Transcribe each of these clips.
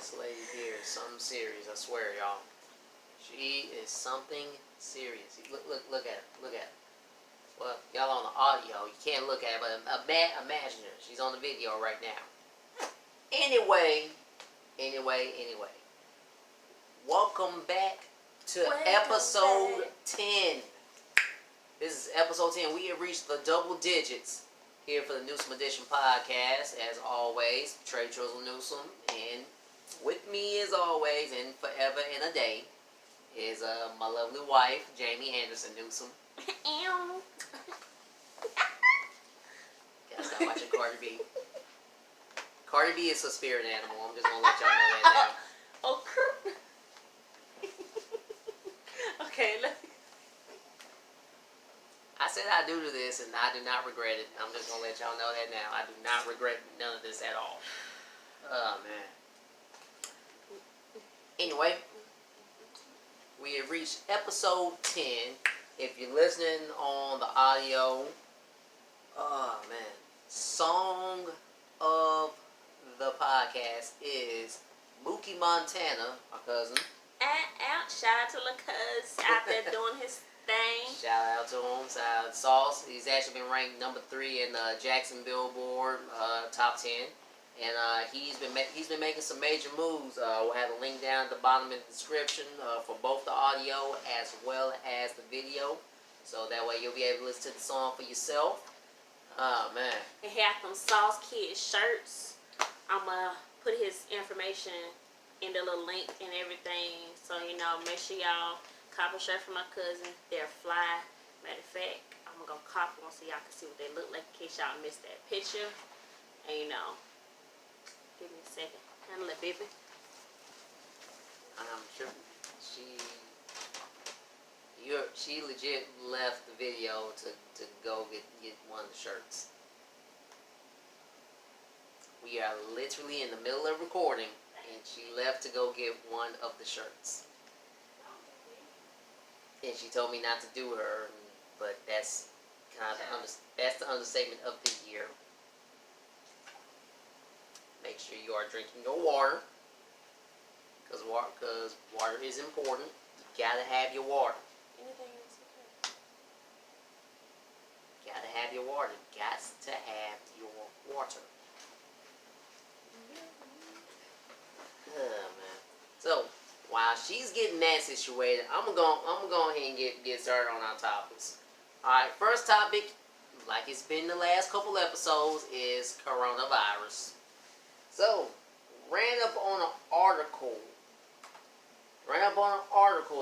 This lady here is something serious, I swear, y'all. She is something serious. Look at her. Look at her. Well, y'all on the audio, you can't look at her, but imagine her. She's on the video right now. Anyway. Welcome back to episode 10. This is episode 10. We have reached the double digits here for the Newsome Edition podcast. As always, Trey, TrizzleNewsome, and with me as always, and forever and a day, is my lovely wife, Jamie Anderson Newsome. Gotta stop watching Cardi B. Cardi B is a spirit animal. I'm just gonna let y'all know that now. Oh, okay, I said I do to this, and I do not regret it. I'm just gonna let y'all know that now. I do not regret none of this at all. Oh man. Anyway, we have reached episode 10. If you're listening on the audio, oh man, song of the podcast is Mookie Montana, my cousin. Shout out to La Cuz out there doing his thing. Shout out to him. Sauce. He's actually been ranked number 3 in the Jackson Billboard top 10, and he's been making some major moves. We'll have a link down at the bottom of the description for both the audio as well as the video, so that way you'll be able to listen to the song for yourself. Oh man. He had some Sauce Kids shirts. I'm gonna put his information in the little link and everything, so make sure y'all cop a shirt from my cousin. They're fly. Matter of fact, I'm gonna cop one so y'all can see what they look like in case y'all missed that picture. And give me a second. Handle it, baby. I'm sure she legit left the video to go get one of the shirts. We are literally in the middle of recording, and she left to go get one of the shirts. And she told me not to do her, but that's kind of that's the understatement of the year. Make sure you are drinking your water, because water is important. You gotta have your water. Anything else? Gotta have your water. Got to have your water. Oh man. So while she's getting that situated, I'm gonna go ahead and get started on our topics. Alright, first topic, like it's been the last couple episodes, is coronavirus. So, ran up on an article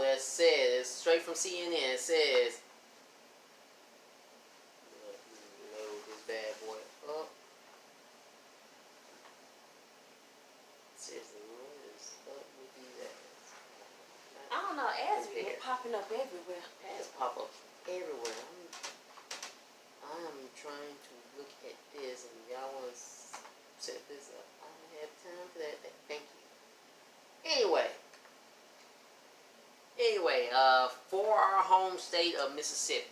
that says, straight from CNN, it says, load this bad boy up. Seriously, what is up with these ads? I don't know. Ads be popping up everywhere. Ads pop up everywhere. I'm trying to look at this, and y'all want to set this up. I don't have time for that. Thank you. Anyway, for our home state of Mississippi,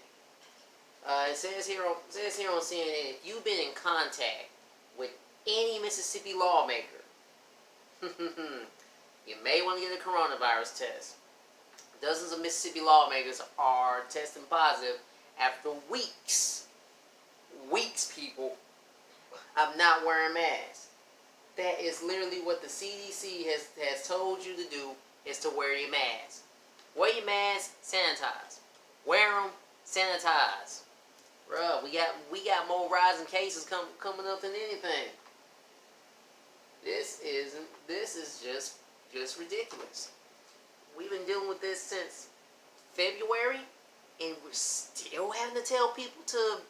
it says here on CNN, if you've been in contact with any Mississippi lawmaker, you may want to get a coronavirus test. Dozens of Mississippi lawmakers are testing positive after weeks, people, of not wearing masks. That is literally what the CDC has told you to do, is to wear your mask. Wear your mask, sanitize. Wear them, sanitize. Bruh, we got more rising cases coming up than anything. This is just ridiculous. We've been dealing with this since February, and we're still having to tell people to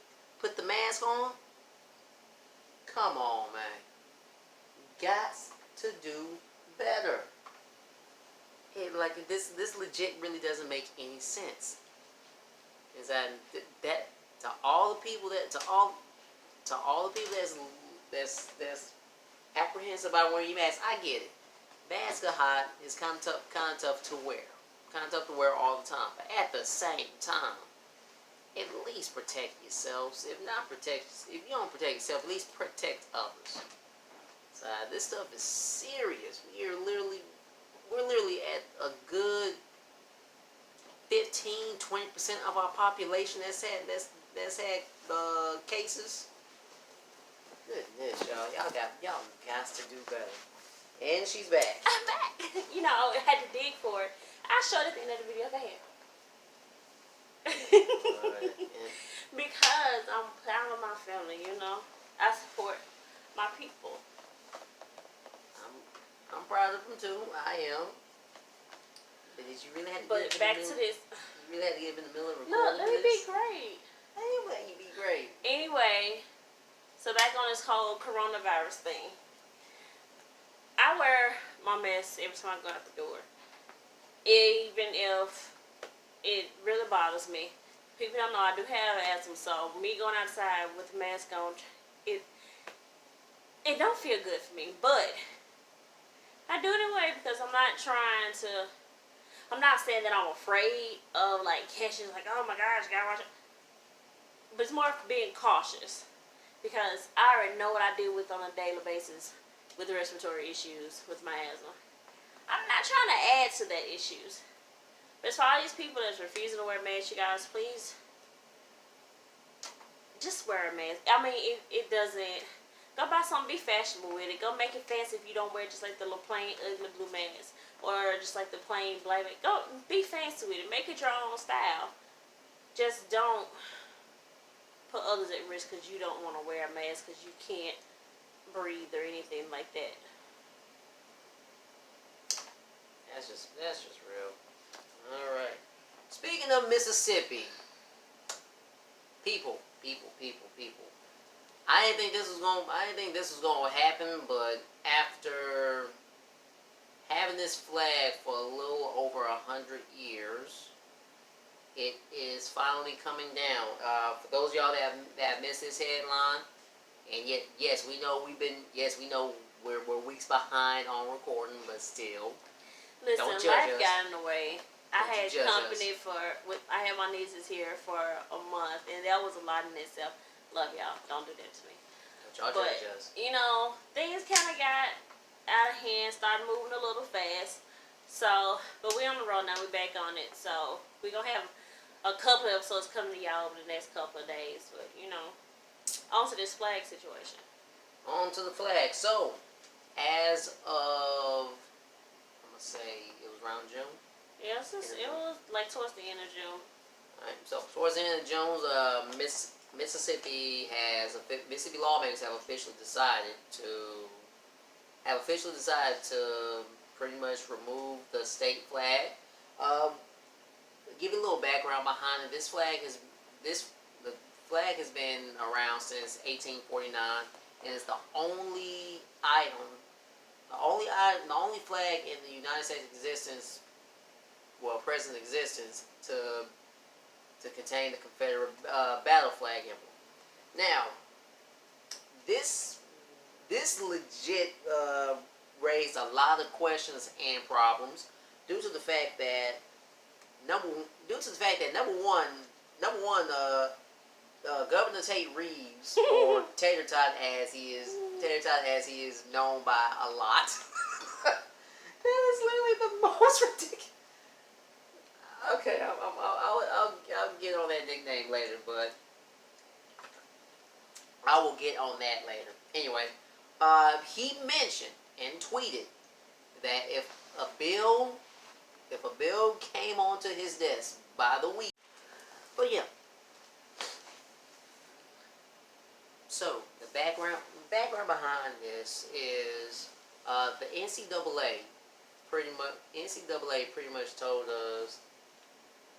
put the mask on. Come on, man. Got to do better. This legit really doesn't make any sense. Is that to all the people that's apprehensive about wearing your mask, I get it. Masks are hot. It's kind of tough to wear. Kind of tough to wear all the time. But at the same time, at least protect yourselves. If you don't protect yourself, at least protect others. So This stuff is serious. We're literally at a good 15-20% of our population that's had cases. Goodness, y'all got to do better. And she's back. I'm back. You know, I had to dig for it. I showed it at the end of the video. Go ahead. Because I'm proud of my family, you know. I support my people. I'm proud of them too. I am. But did you really have to? But back to this. You really had to give in the middle of recording. Look, let me be great. I ain't letting you be great. Anyway, so back on this whole coronavirus thing. I wear my mask every time I go out the door. Even if it really bothers me. People don't know I do have asthma, so me going outside with a mask on, it don't feel good for me. But I do it anyway because I'm not saying that I'm afraid of like catching, like, oh my gosh, gotta watch it. But it's more being cautious because I already know what I deal with on a daily basis with the respiratory issues with my asthma. I'm not trying to add to that issues. But as for all these people that's refusing to wear masks, you guys, please just wear a mask. I mean, it doesn't. Go buy something, be fashionable with it. Go make it fancy if you don't wear just like the little plain ugly blue mask. Or just like the plain black mask. Go be fancy with it. Make it your own style. Just don't put others at risk because you don't want to wear a mask because you can't breathe or anything like that. That's just real. Alright. Speaking of Mississippi, people. I didn't think this was gonna happen, but after having this flag for a little over 100 years, it is finally coming down. For those of y'all that have missed this headline, and yet yes, we know we're weeks behind on recording, but still. Listen, don't judge life us. got in the way. I had company us. I had my nieces here for a month, and that was a lot in itself. Love y'all. Don't do that to me. Don't y'all judge us. You know, things kind of got out of hand, started moving a little fast. So, but we on the road now. We back on it. So we're gonna have a couple of episodes coming to y'all over the next couple of days. But you know, on to this flag situation. On to the flag. So, as of, I'm gonna say it was around June. Yes, it was like towards the end of June. Alright, so towards the end of June, Mississippi lawmakers have officially decided to pretty much remove the state flag. Give you a little background behind it. The flag has been around since 1849, and it's the only flag in the United States present existence to contain the Confederate battle flag emblem. Now, this legit raised a lot of questions and problems due to the fact that number one, Governor Tate Reeves, or Tater Tot as he is known by a lot. That is literally the most ridiculous. Okay, I'll get on that nickname later, but I will get on that later. Anyway, he mentioned and tweeted that if a bill came onto his desk by the week, but yeah. So the background behind this is the NCAA pretty much told us.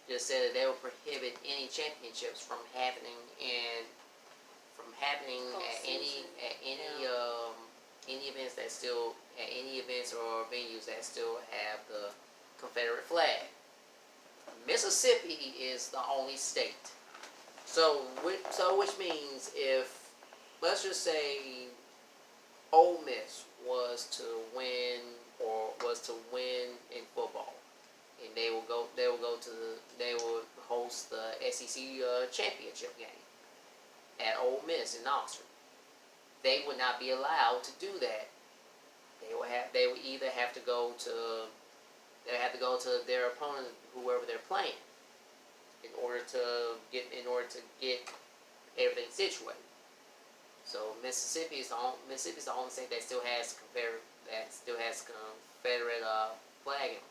Just said that they will prohibit any championships from happening at any events or venues that still have the Confederate flag. Mississippi is the only state. So which means if, let's just say, Ole Miss was to win in football, and they will host the SEC championship game at Ole Miss in Oxford. They would not be allowed to do that have to go to their opponent, whoever they're playing, in order to get everything situated. So Mississippi is the only state that still has Confederate flag in it.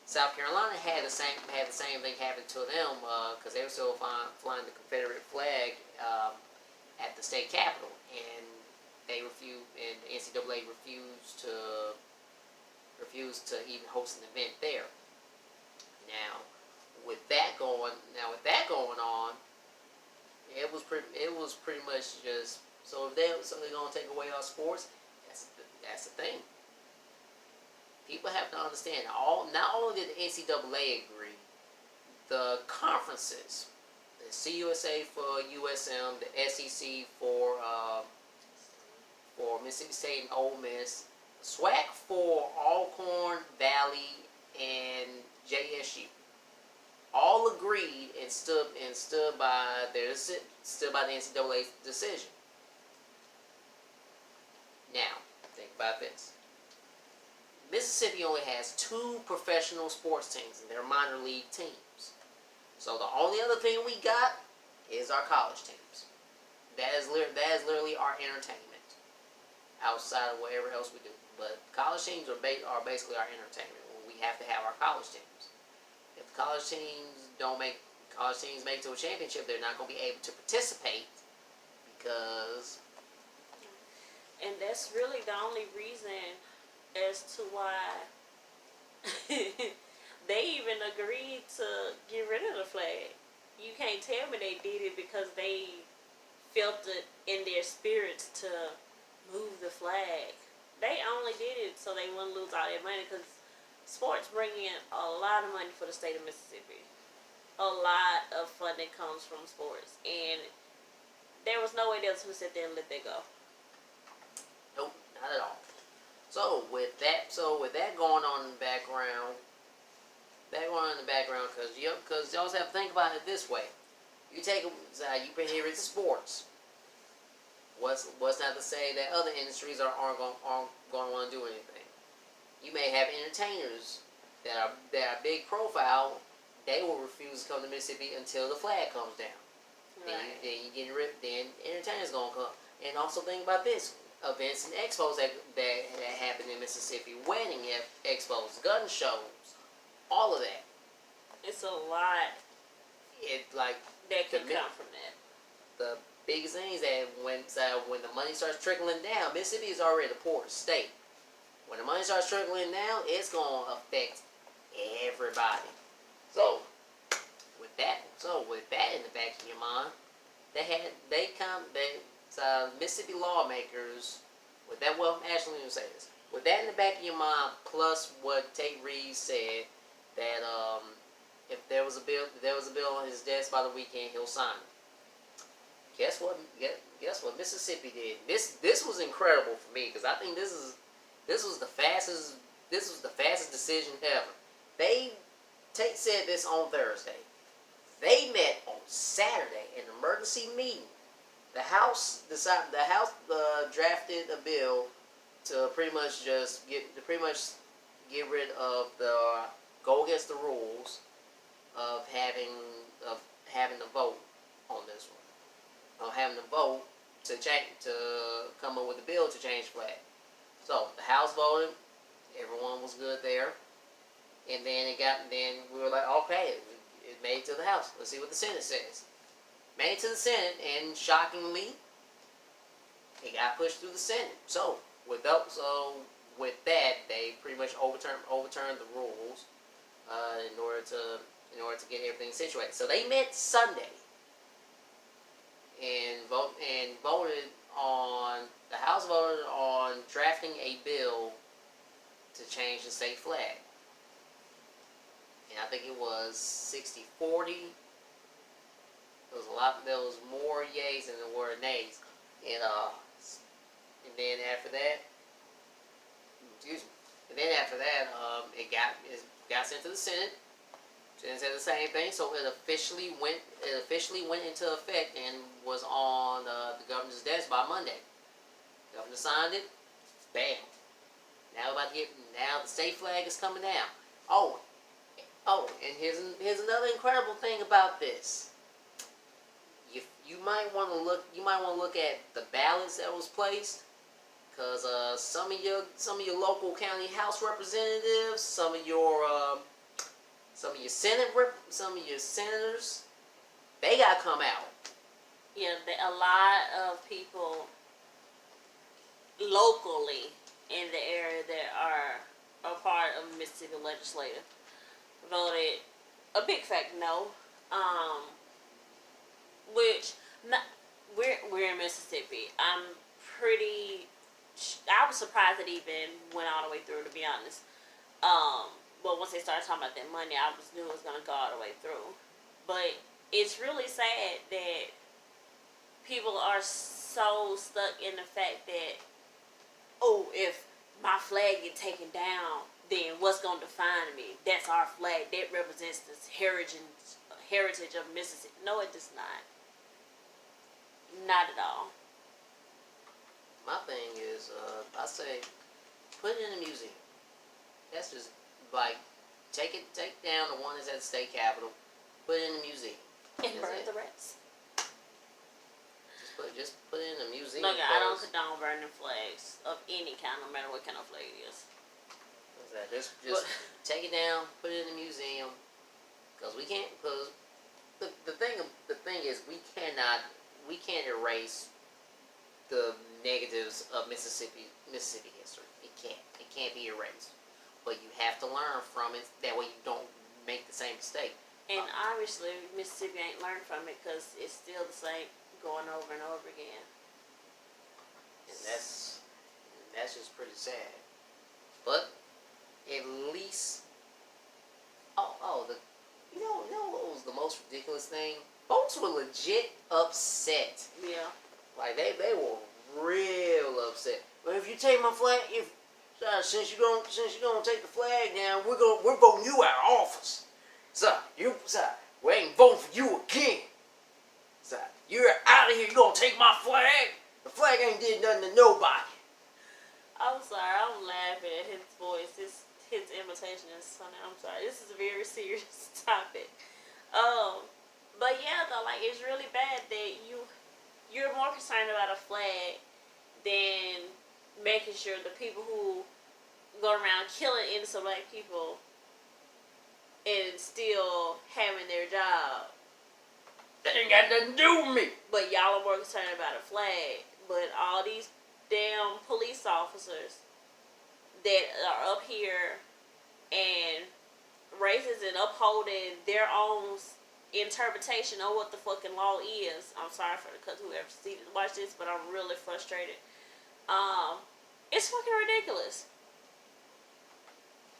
South Carolina had the same thing happen to them because they were still flying the Confederate flag at the state capitol, and they refused, and the NCAA refused to even host an event there. Now, with that going on, it was pretty much just so if they're gonna take away our sports, that's the thing. People have to understand. Not only did the NCAA agree, the conferences, the CUSA for USM, the SEC for Mississippi State and Ole Miss, SWAC for Alcorn Valley and JSU, all agreed and stood by the NCAA's decision. Now, think about this. Mississippi only has 2 professional sports teams and they're minor league teams. So the only other thing we got is our college teams. That is literally our entertainment, outside of whatever else we do. But college teams are basically our entertainment. We have to have our college teams. If the college teams make it to a championship, they're not going to be able to participate because. And that's really the only reason as to why they even agreed to get rid of the flag. You can't tell me they did it because they felt it in their spirits to move the flag. They only did it so they wouldn't lose all their money, because sports bring in a lot of money for the state of Mississippi. A lot of funding comes from sports, and there was no way they was going to sit there and let that go. Nope, not at all. So with that going on in the background, because you also have to think about it this way. You've been here in sports. What's not to say that other industries aren't going to want to do anything. You may have entertainers that are big profile. They will refuse to come to Mississippi until the flag comes down. Right. Then you get ripped. Then entertainers gonna come. And also think about this: events and expos that happen in Mississippi, wedding expos, gun shows, all of that. It's a lot. That can come from that. The biggest thing is that when the money starts trickling down, Mississippi is already a poor state. When the money starts trickling down, it's gonna affect everybody. So with that in the back of your mind, Mississippi lawmakers. With that, well, actually, let me say this. With that in the back of your mind, plus what Tate Reeves said, that if there was a bill on his desk by the weekend, he'll sign it. Guess what Mississippi did? This was incredible for me, because I think this was the fastest decision ever. Tate said this on Thursday. They met on Saturday in an emergency meeting. The House drafted a bill to pretty much get rid of go against the rules of having to vote on this one. Of having to vote to come up with a bill to change the flag. So the House voted, everyone was good there, and then we were like, okay, it made it to the House. Let's see what the Senate says. Made it to the Senate, and shockingly, it got pushed through the Senate. So with that, they pretty much overturned the rules in order to get everything situated. So they met Sunday and voted on. The House voted on drafting a bill to change the state flag. And I think it was 60-40. There was more yays than there were nays. And then after that, it got sent to the Senate. Senate said the same thing, so it officially went into effect and was on the governor's desk by Monday. The governor signed it. Bam. Now we're about to the state flag is coming down. Oh, and here's another incredible thing about this. You might want to look at the ballots that was placed, because some of your local county house representatives, some of your senators, they got to come out. Yeah, a lot of people locally in the area that are a part of Mississippi legislature voted a big fat no. We're in Mississippi. I was surprised it even went all the way through, to be honest. But once they started talking about that money, I knew it was gonna go all the way through. But it's really sad that people are so stuck in the fact that, oh, if my flag get taken down, then what's gonna define me? That's our flag. That represents this heritage of Mississippi. No, it does not. Not at all. My thing is, I say, put it in a museum. That's just like, take down the one that's at the state capitol, put it in a museum. And burn the rest. Just put it in a museum. Look, I don't condone burning flags of any kind, no matter what kind of flag it is. Just take it down, put it in a museum, because we can't. Because the thing is, we can't erase the negatives of Mississippi history. It can't be erased. But you have to learn from it. That way you don't make the same mistake. And obviously, Mississippi ain't learned from it, because it's still the same, going over and over again. And that's just pretty sad. But at least, you know what was the most ridiculous thing? Folks were legit upset. Yeah. Like they were real upset. Well, if you take my flag, since you gonna take the flag down, we're voting you out of office. We ain't voting for you again. You're out of here. You gonna take my flag? The flag ain't did nothing to nobody. I'm sorry, I'm laughing at his voice. His imitation is funny. I'm sorry. This is a very serious topic. But yeah, though, like, it's really bad that you're more concerned about a flag than making sure the people who go around killing innocent black people and still having their job. That ain't got nothing to do with me. But y'all are more concerned about a flag. But all these damn police officers that are up here and racist and upholding their own interpretation of what the fucking law is. I'm sorry for whoever watch this, but I'm really frustrated. It's fucking ridiculous.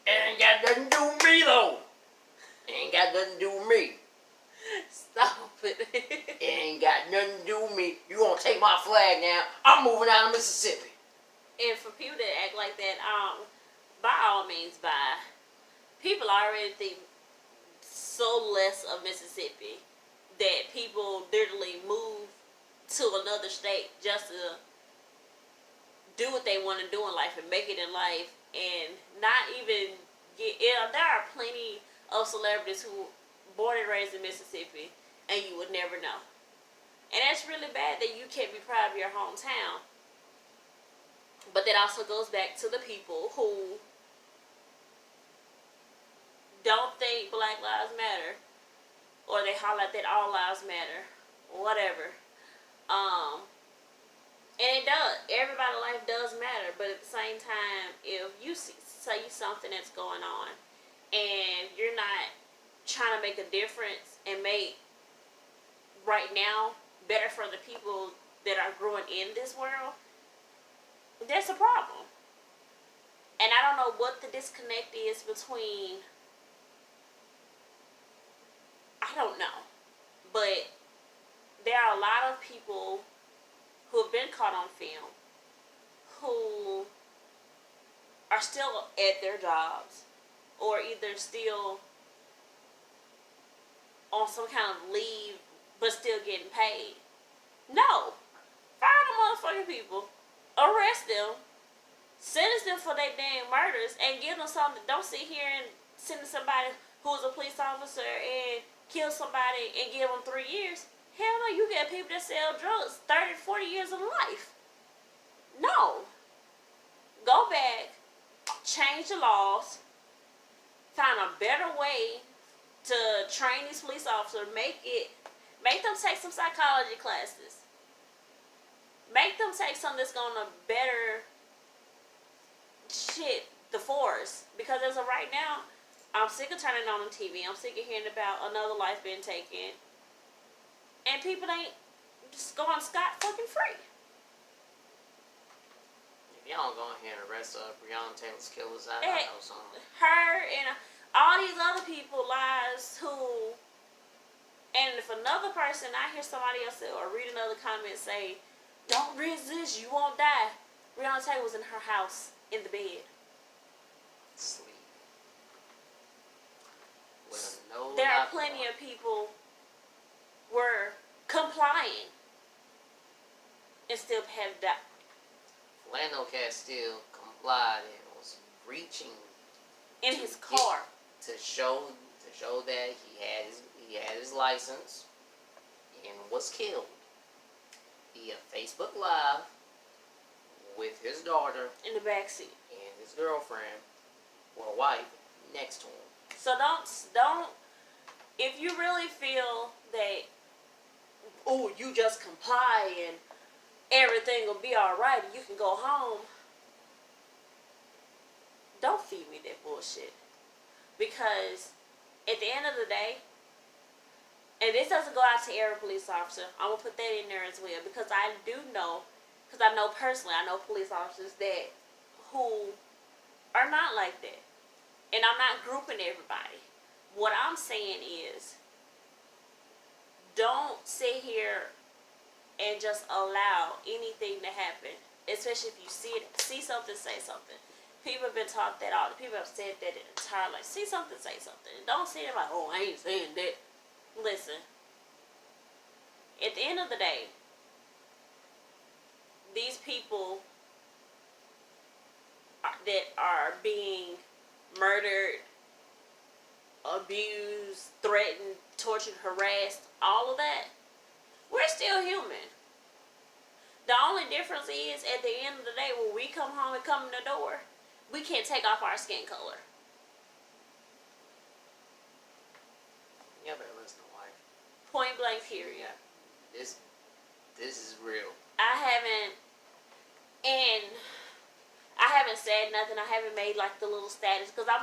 It ain't got nothing to do with me, though. It ain't got nothing to do with me. Stop it. It ain't got nothing to do with me. You gonna take my flag now? I'm moving out of Mississippi. And for people that act like that, by all means, people already think so less of Mississippi that people literally move to another state just to do what they want to do in life and make it in life, and not even get. There are plenty of celebrities who born and raised in Mississippi, and you would never know. And that's really bad that you can't be proud of your hometown. But that also goes back to the people who don't think Black Lives Matter, or they highlight that all lives matter, or whatever. And it does. Everybody's life does matter, but at the same time, if you say something that's going on, and you're not trying to make a difference and make right now better for the people that are growing in this world, that's a problem. And I don't know what the disconnect is between, I don't know, but there are a lot of people who have been caught on film who are still at their jobs, or either still on some kind of leave but still getting paid. No. Fire the motherfucking people, arrest them, Sentence them for their damn murders and give them something. Don't sit here and sentence somebody who's a police officer and kill somebody and give them 3 years. Hell no, you get people that sell drugs 30, 40 years of life. No. Go back, change the laws, find a better way to train these police officers, make them take some psychology classes. Make them take something that's gonna better the force. Because as of right now, I'm sick of turning on the TV. I'm sick of hearing about another life being taken. And people ain't just going scot fucking free. If y'all don't go in here and arrest Breonna Taylor's killers, I know something. Her and all these other people lives who, and if another person, I hear somebody else say, or read another comment say, don't resist, you won't die. Breonna Taylor was in her house, in the bed. Sleep. No, there are plenty of people were complying and still have died. Philando Castile complied and was reaching in his car to show that he had his license and was killed via Facebook Live with his daughter in the backseat and his girlfriend or wife next to him. So don't if you really feel that you just comply and everything will be alright and you can go home, don't feed me that bullshit. Because at the end of the day, and this doesn't go out to every police officer, I'm going to put that in there as well, because I do know, because I know personally, I know police officers that who are not like that. And I'm not grouping everybody. What I'm saying is, don't sit here and just allow anything to happen, especially if you see something, say something. People have been taught that all the people have said that their entire life. See something, say something. Don't say it like, I ain't saying that. Listen, at the end of the day, these people that are being murdered, abused, threatened, tortured, harassed, all of that, we're still human. The only difference is, at the end of the day, when we come home and come in the door, we can't take off our skin color. Yeah, but listen, wife. Point blank, period. This is real. I haven't said nothing. I haven't made like the little status because I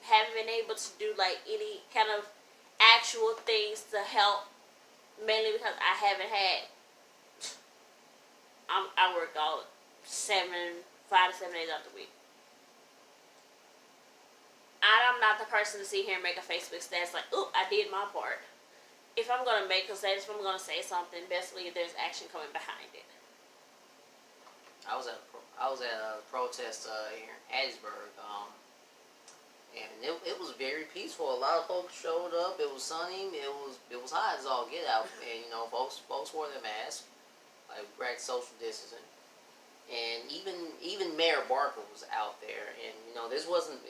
haven't been able to do like any kind of actual things to help. Mainly because I haven't had. I work all 5 to 7 days out the week. I'm not the person to sit here and make a Facebook status like, I did my part. If I'm going to make a status, if I'm going to say something, basically there's action coming behind it. I was at a protest here in Hattiesburg, and it was very peaceful. A lot of folks showed up. It was sunny. It was hot as all get out, and folks wore their masks, like practiced social distancing. And even Mayor Barker was out there, and this wasn't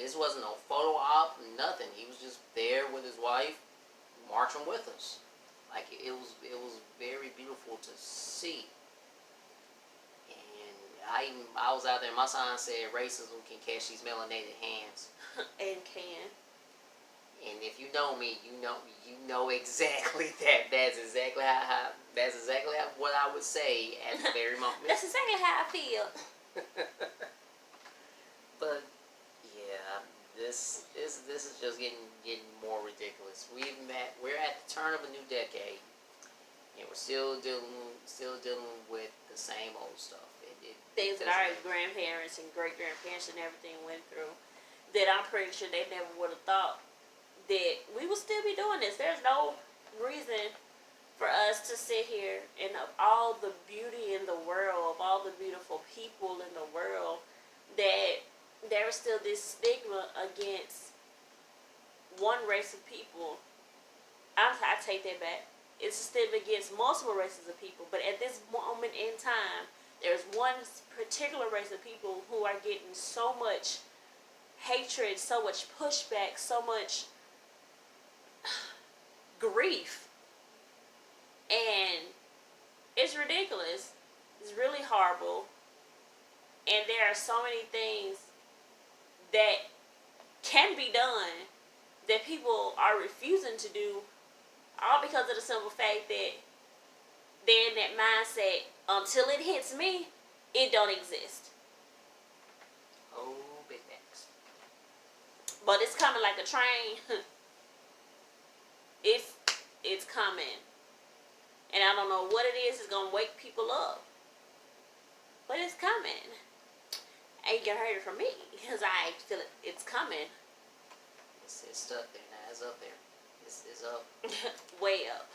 no photo op, nothing. He was just there with his wife, marching with us. Like it was very beautiful to see. And I was out there. My sign said, "Racism can catch these melanated hands." And can. And if you know me, you know exactly that. That's exactly what I would say at the very moment. That's exactly how I feel. But yeah, this is just getting more ridiculous. We're at the turn of a new decade, and we're still dealing with the same old stuff. Things that our grandparents and great grandparents and everything went through, that I'm pretty sure they never would have thought that we would still be doing this. There's no reason for us to sit here and of all the beauty in the world, of all the beautiful people in the world, that there is still this stigma against one race of people. I take that back. It's a stigma against multiple races of people, but at this moment in time, there's one particular race of people who are getting so much hatred, so much pushback, so much grief, and it's ridiculous. It's really horrible, and there are so many things that can be done that people are refusing to do, all because of the simple fact that they're in that mindset, until it hits me, it don't exist. Oh, big necks. But it's coming like a train. It's coming. And I don't know what it is. It's going to wake people up. But it's coming. And you can hear it from me, because I feel it's coming. It's stuck there now. It's up there. It's up. Way up.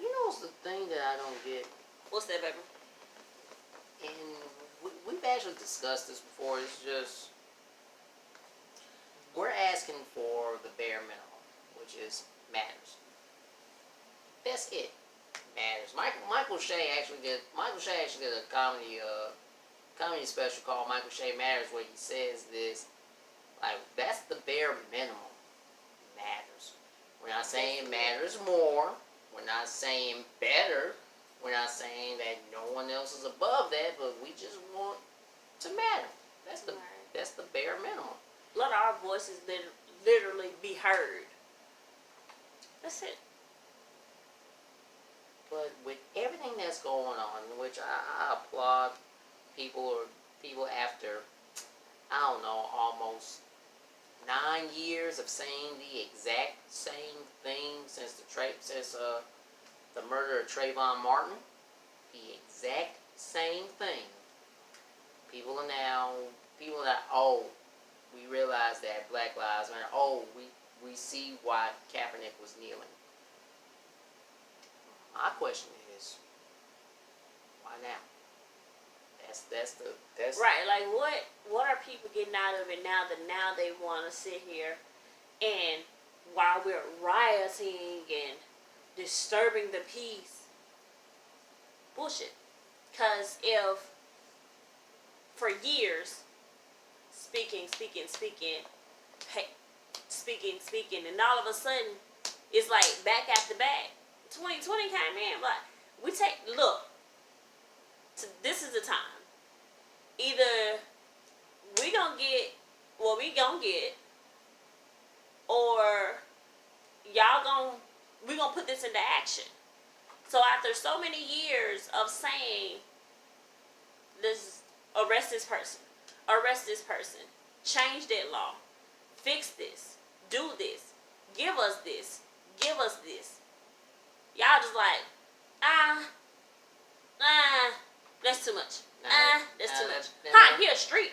You know what's the thing that I don't get? What's that, baby? And we've actually discussed this before. It's just, we're asking for the bare minimum, which is matters. That's it. Matters. Michael Shea actually did a comedy special called Michael Shea Matters, where he says this, like, that's the bare minimum. Matters. We're not saying matters more. We're not saying better. We're not saying that no one else is above that, but we just want to matter. That's the bare minimum. Let our voices literally be heard. That's it. But with everything that's going on, which I applaud people after, I don't know, almost 9 years of saying the exact same thing since the murder of Trayvon Martin, the exact same thing. People that, we realize that Black Lives Matter. We see why Kaepernick was kneeling. My question is, why now? That's right. Like, what are people getting out of it now that now they want to sit here and while we're rioting and disturbing the peace? Bullshit. Because if for years speaking, and all of a sudden it's like back after back. 2020 came in, but this is the time. Either we gonna get what we gonna get, or we gonna put this into action. So after so many years of saying this, arrest this person, change that law, fix this, do this, give us this, y'all just like, that's too much. That's too much. Here, street.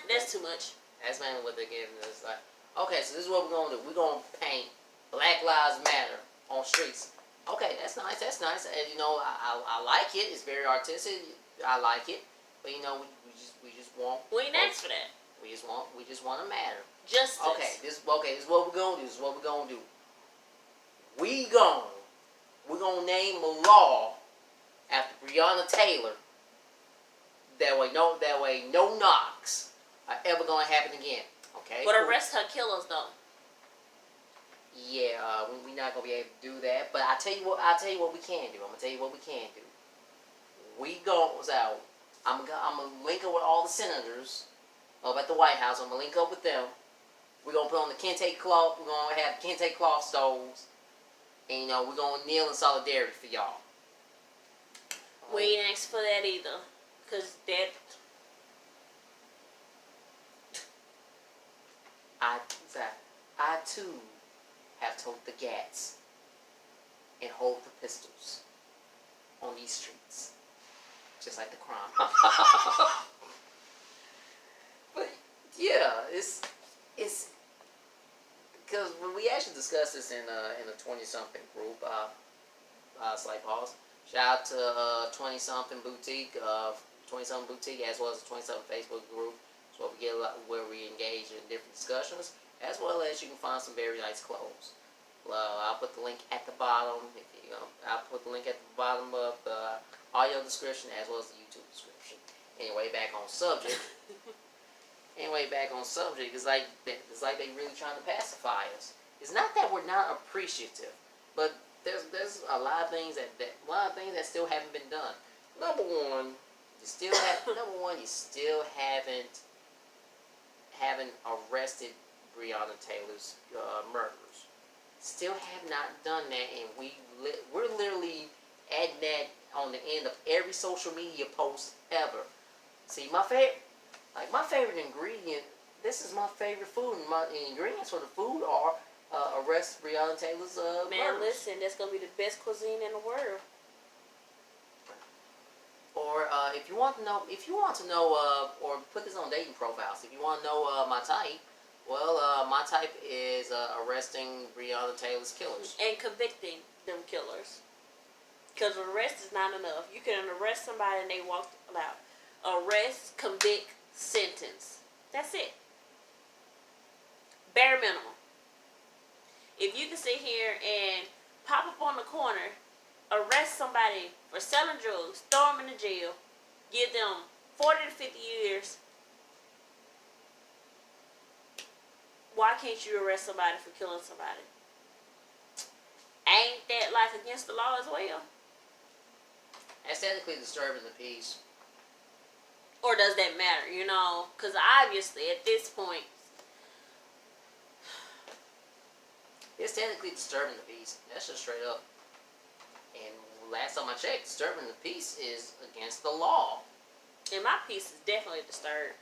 That's too much. That's mainly what they're giving us. Like, okay, so this is what we're gonna do. We're gonna paint Black Lives Matter on streets. Okay, that's nice. And I like it. It's very artistic. I like it. But we just want. We ain't asked for that. We just want to matter. Justice. Okay, this is what we're gonna do. We're gonna name a law after Breonna Taylor. That way no knocks are ever gonna happen again. Okay. But arrest her killers though. Yeah, we're not gonna be able to do that. But I'll tell you what we can do. I'm gonna tell you what we can do. I'm gonna link up with all the senators up at the White House. I'm gonna link up with them. We're gonna put on the kente cloth. We're gonna have kente cloth stoves, and we're gonna kneel in solidarity for y'all. We ain't asked for that either, cause that. I too have told the gats and hold the pistols on these streets, just like the crime. But yeah, it's because we actually discussed this in a 20-something group. Slight pause. Shout out to 20-something boutique, 20-something boutique, as well as the 20-something Facebook group. So we get where we engage in different discussions, as well as you can find some very nice clothes. I'll put the link at the bottom. I'll put the link at the bottom of the audio description as well as the YouTube description. Anyway, back on subject. It's like they really trying to pacify us. It's not that we're not appreciative, but there's a lot of things that still haven't been done. Number one, you still haven't arrested Breonna Taylor's murderers. Still have not done that, and we're literally adding that on the end of every social media post ever. See, my favorite ingredient. This is my favorite food. My ingredients for the food are arrest Breonna Taylor's Man, murderers. listen, that's gonna be the best cuisine in the world. Or if you want to know, or put this on dating profiles. If you want to know my type, well, my type is arresting Breonna Taylor's killers And convicting them killers. Because arrest is not enough. You can arrest somebody and they walk out. Arrest, convict, sentence. That's it. Bare minimum. If you can sit here and pop up on the corner, arrest somebody for selling drugs, throw them in the jail, give them 40 to 50 years, why can't you arrest somebody for killing somebody? Ain't that like against the law as well? That's technically disturbing the peace. Or does that matter, Because obviously, at this point, It's technically disturbing the peace. That's just straight up. And last time I checked, disturbing the peace is against the law. and my peace is definitely disturbed.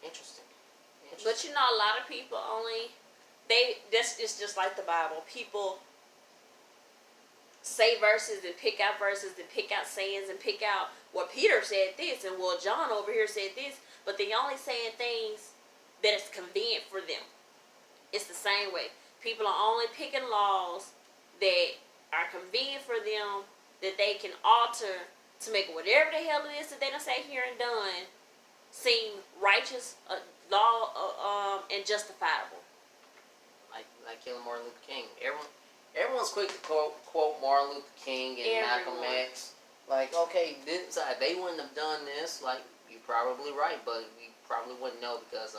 Interesting. But a lot of people it's just like the Bible. People say verses and pick out verses and pick out sayings and pick out what Peter said this and well John over here said this, but they only saying things that is convenient for them. It's the same way. People are only picking laws that are convenient for them, that they can alter to make whatever the hell it is that they done say here and done seem righteous, and justifiable. Like killing Martin Luther King. Everyone's quick to quote Martin Luther King and Malcolm X. Like, okay, they wouldn't have done this. Like, you're probably right, but we probably wouldn't know because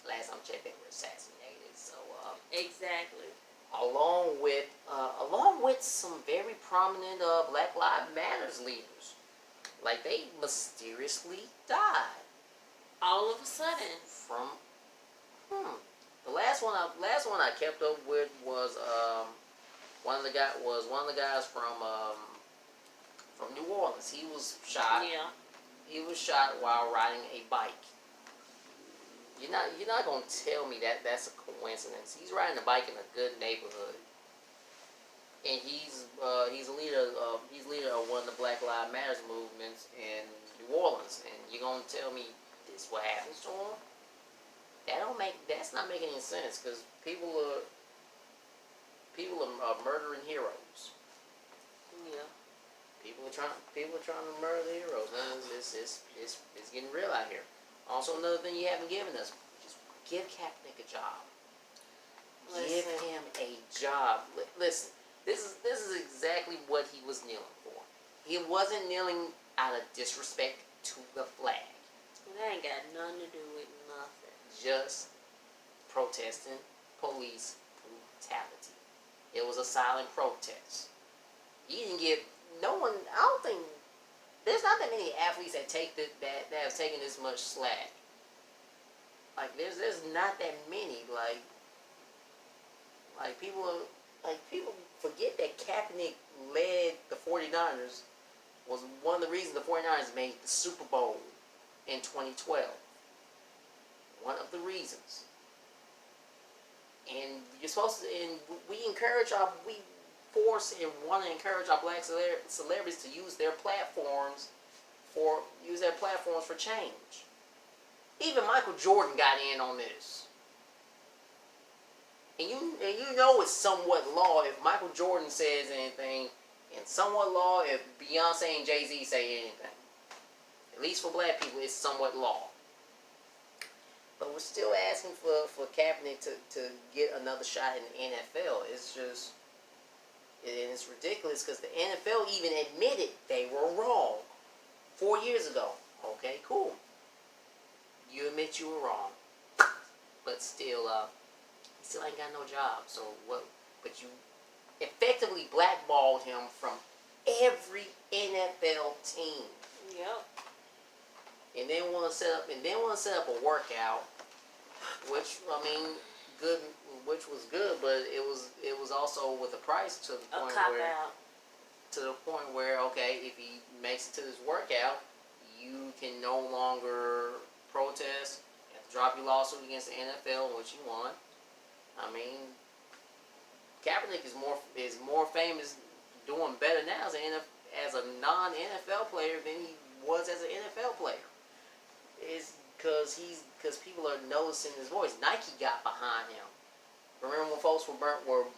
last time I checked, they were assassinated. So Exactly. along with some very prominent Black Lives Matters leaders, like they mysteriously died. All of a sudden. From the last one I kept up with was one of the guys from New Orleans. He was shot. Yeah. He was shot while riding a bike. You're not gonna tell me that that's a coincidence. He's riding a bike in a good neighborhood, and he's a leader of one of the Black Lives Matters movements in New Orleans. And you're gonna tell me this what happens to him? That's not making any sense, because people are murdering heroes. Yeah. People are trying to murder the heroes. Man, it's getting real out here. Also, another thing you haven't given us, just give Kaepernick a job. Give him a job. Listen, this is exactly what he was kneeling for. He wasn't kneeling out of disrespect to the flag. That ain't got nothing to do with nothing. Just protesting police brutality. It was a silent protest. He didn't get no one. I don't think there's not that many athletes that have taken this much slack. Like there's not that many. Like people forget that Kaepernick led the 49ers. Was one of the reasons the 49ers made the Super Bowl in 2012. One of the reasons. And you're supposed to, and we force and want to encourage our black celebrities to use their platforms for change. Even Michael Jordan got in on this. And you know it's somewhat law if Michael Jordan says anything, and somewhat law if Beyonce and Jay-Z say anything. At least for black people, it's somewhat law. But we're still asking for Kaepernick to get another shot in the NFL. It's just, and it's ridiculous because the NFL even admitted they were wrong 4 years ago. Okay, cool. You admit you were wrong, but still ain't got no job. So what? But you effectively blackballed him from every NFL team. Yep. And then want to set up a workout, which I mean, good, which was good, but it was also with a price to the point where okay, if he makes it to this workout, you can no longer protest. You have to drop your lawsuit against the NFL, which you won. I mean, Kaepernick is more famous, doing better now as a non-NFL player than he was as an NFL player. It's because people are noticing his voice. Nike got behind him. Remember when folks were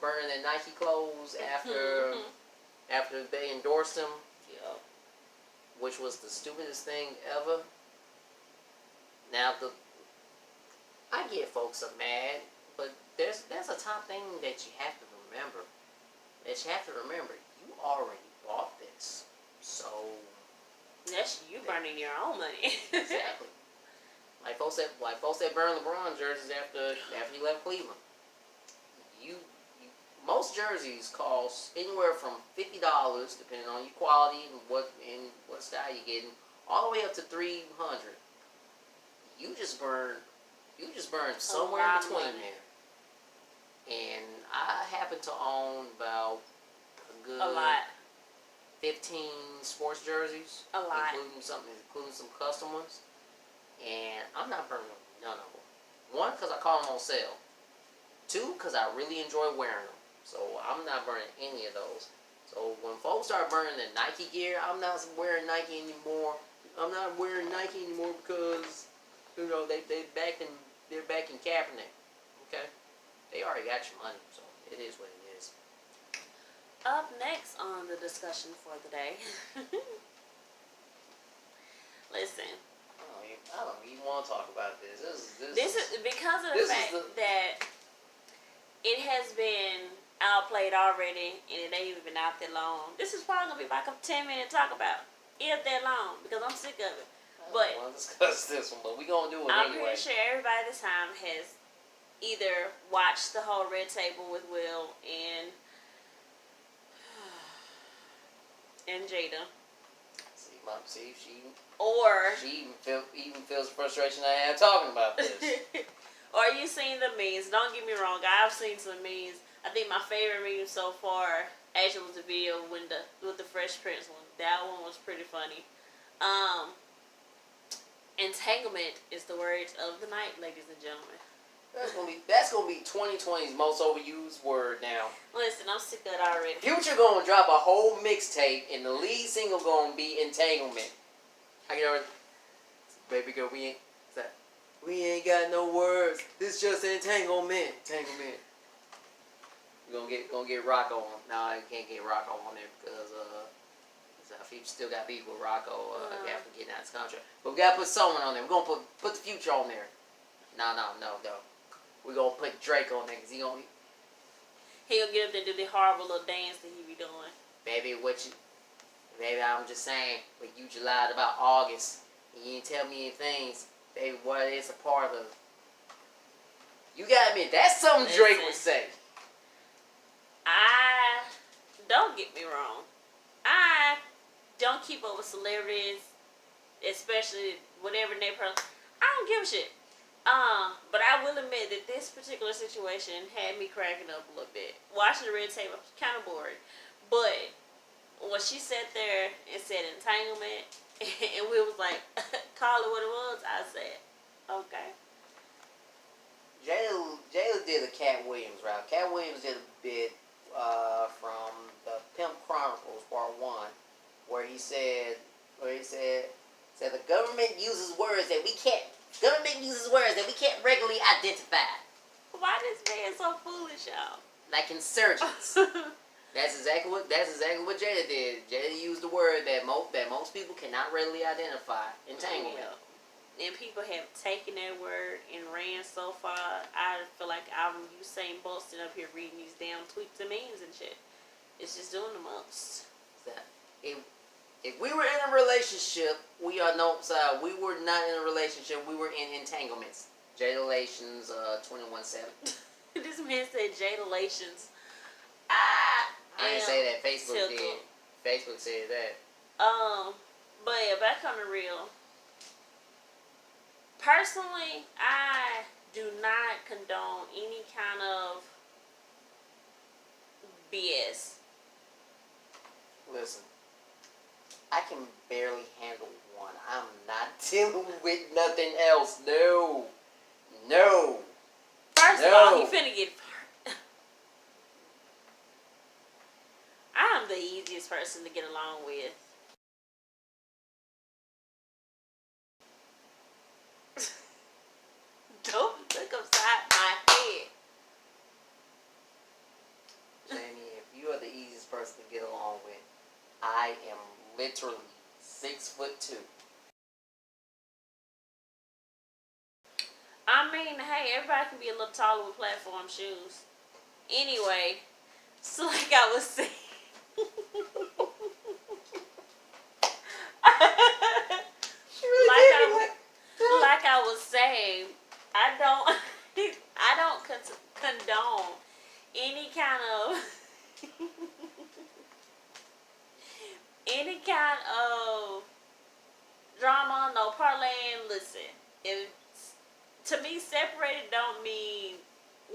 burning their Nike clothes after they endorsed him? Yep. Which was the stupidest thing ever. Now I get folks are mad, but there's a top thing that you have to remember. You already bought this, so that's you burning your own money. Exactly. Like folks that burn LeBron jerseys after he left Cleveland. Most jerseys cost anywhere from $50, depending on your quality and what style you're getting, all the way up to $300. You just burned somewhere in between there. And I happen to own about a lot. 15 sports jerseys. A lot. Including some custom ones. And I'm not burning none of them. One, because I caught them on sale. Two, because I really enjoy wearing them. So I'm not burning any of those. So when folks start burning the Nike gear, I'm not wearing Nike anymore. I'm not wearing Nike anymore because, they're backing Kaepernick. Okay? They already got your money, so it is what it is. Up next on the discussion for the day. Listen. I don't even want to talk about this. This is because of the fact that it has been outplayed already, and it ain't even been out that long. This is probably gonna be like a 10-minute talk about, if that long, because I'm sick of it. But I don't want to discuss this one, but we gonna do it I'm anyway. pretty sure everybody this time has either watched the whole Red Table with Will and Jada. See, she even feels the frustration I have talking about this. Or you seen the memes? Don't get me wrong, I've seen some memes. I think my favorite meme so far actually was the video with the Fresh Prince one. That one was pretty funny. Entanglement is the words of the night, ladies and gentlemen. That's gonna be 2020's most overused word now. Listen, I'm sick of it already. Future gonna drop a whole mixtape, and the lead single gonna be Entanglement. I get over, baby girl, we ain't got no words. This just entanglement. We're gonna get Rocco on. No, I can't get Rocco on there because Future still got beef with Rocco after getting out of his contract. But we gotta put someone on there. We're gonna put the Future on there. No. We're gonna put Drake on there because he'll get up there and do the horrible little dance that he be doing. Baby, I'm just saying, when you lied about August, and you didn't tell me any things, baby, what it's a part of. You gotta admit, that's something Drake would say. Don't get me wrong. I don't keep up with celebrities, especially whatever they I don't give a shit. But I will admit that this particular situation had me cracking up a little bit. Watching the Red Table, I was kind of bored. But when she sat there and said entanglement, and we was like, call it what it was, I said, okay. Jada did a Cat Williams route. Cat Williams did a bit from the Pimp Chronicles Part 1, where he said the government uses words that we can't regularly identify. Why this man so foolish, y'all? Like insurgents. That's exactly what Jada did. Jada used the word that most people cannot readily identify. Entanglement. and people have taken their word and ran so far. I feel like I'm Usain Bolt sitting up here reading these damn tweets and memes and shit. It's just doing the most. If we were in a relationship, we are no side. We were not in a relationship. We were in entanglements. Jadalations 21/7. This man said Jadalations. I didn't say that. Facebook did. Facebook said that. But yeah, back on the real. Personally, I do not condone any kind of BS. Listen, I can barely handle one. I'm not dealing with nothing else. No. First of all, he finna get fired. I am the easiest person to get along with. Don't look upside my head. Jamie, if you are the easiest person to get along with, I am literally 6'2". I mean, hey, everybody can be a little taller with platform shoes. Anyway, so like I was saying. Like I was saying, I don't condone any kind of drama, no parlaying. Listen, to me, separated don't mean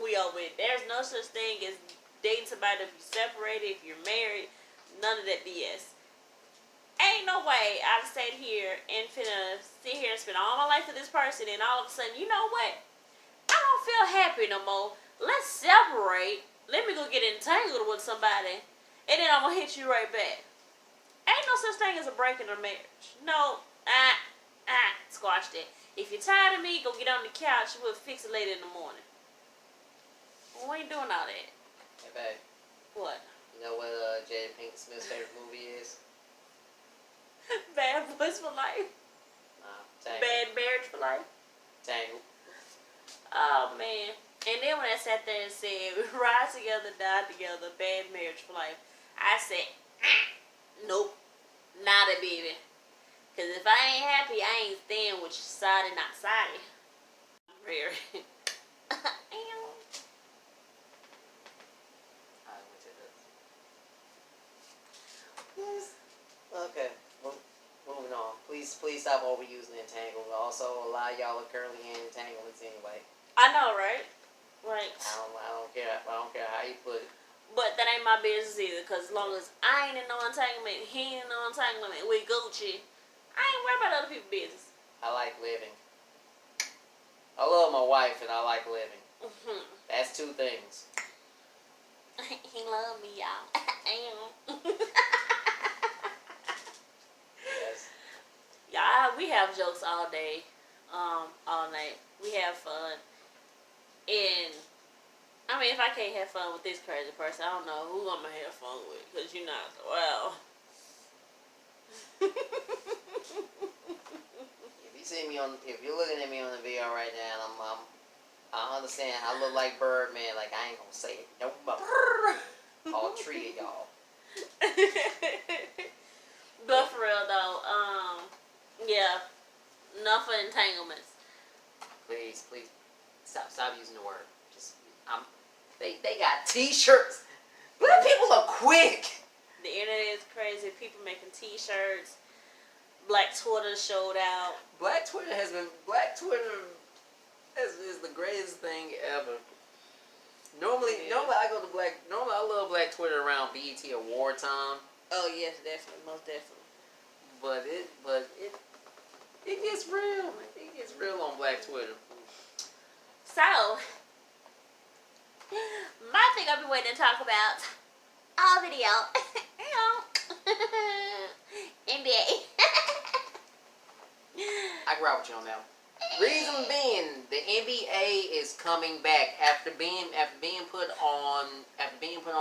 we over it. There's no such thing as dating somebody if you're separated, if you're married, none of that BS. Ain't no way I've stayed here and finna sit here and spend all my life with this person and all of a sudden, you know what? I don't feel happy no more. Let's separate. Let me go get entangled with somebody and then I'm gonna hit you right back. Ain't no such thing as a break in a marriage. No, squash that. If you're tired of me, go get on the couch. We'll fix it later in the morning. We ain't doing all that. Hey, babe. What? You know what Jada Pinkett-Smith's favorite movie is? Bad Boys for Life. Tangled. Bad Marriage for Life. Tangled. Oh, man. And then when I sat there and said, ride together, die together, bad marriage for life, I said, nope, not a baby. Because if I ain't happy, I ain't staying with you side and not side. Rare. Okay, well, moving on. Please stop overusing entanglement. Also, a lot of y'all are currently in entanglements anyway. I know, right? Like, I don't care how you put it. But that ain't my business either. Cause as long as I ain't in no entanglement, he ain't in no entanglement, we Gucci. I ain't worried about other people's business. I like living. I love my wife and I like living. Mm-hmm. That's two things. He love me, y'all. Yes. Yeah, we have jokes all day, all night. We have fun. And, I mean, if I can't have fun with this crazy person, I don't know who I'm going to have fun with. Because you're not, well. If you're looking at me on the video right now, and I understand I look like Birdman, like I ain't gonna say it. Nope. All three of y'all. But for real though, yeah, enough of entanglements. Please, stop using the word. They got T-shirts. Black people are quick. The internet is crazy. People making T-shirts. Black Twitter showed out. Black Twitter is the greatest thing ever. Normally I love Black Twitter around BET award time. Oh yes, definitely, most definitely. But it gets real. It gets real on Black Twitter. So, my thing I've been waiting to talk about all video, NBA. I agree with you on that one. Reason being, the NBA is coming back after being put on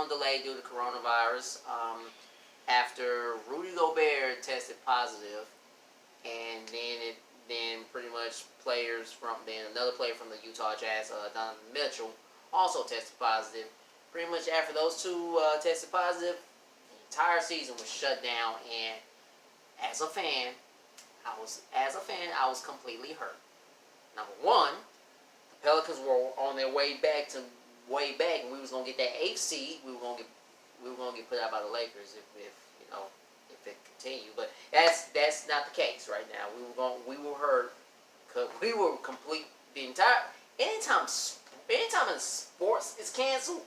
delay due to coronavirus. After Rudy Gobert tested positive, and then pretty much much players then another player from the Utah Jazz, Donovan Mitchell, also tested positive. Pretty much after those two tested positive, the entire season was shut down. And as a fan, I was completely hurt. Number one, the Pelicans were on their way back, and we was gonna get that 8th seed. We were gonna get put out by the Lakers if it continued. But that's not the case right now. We were hurt. We were complete the entire. Anytime in sports is canceled,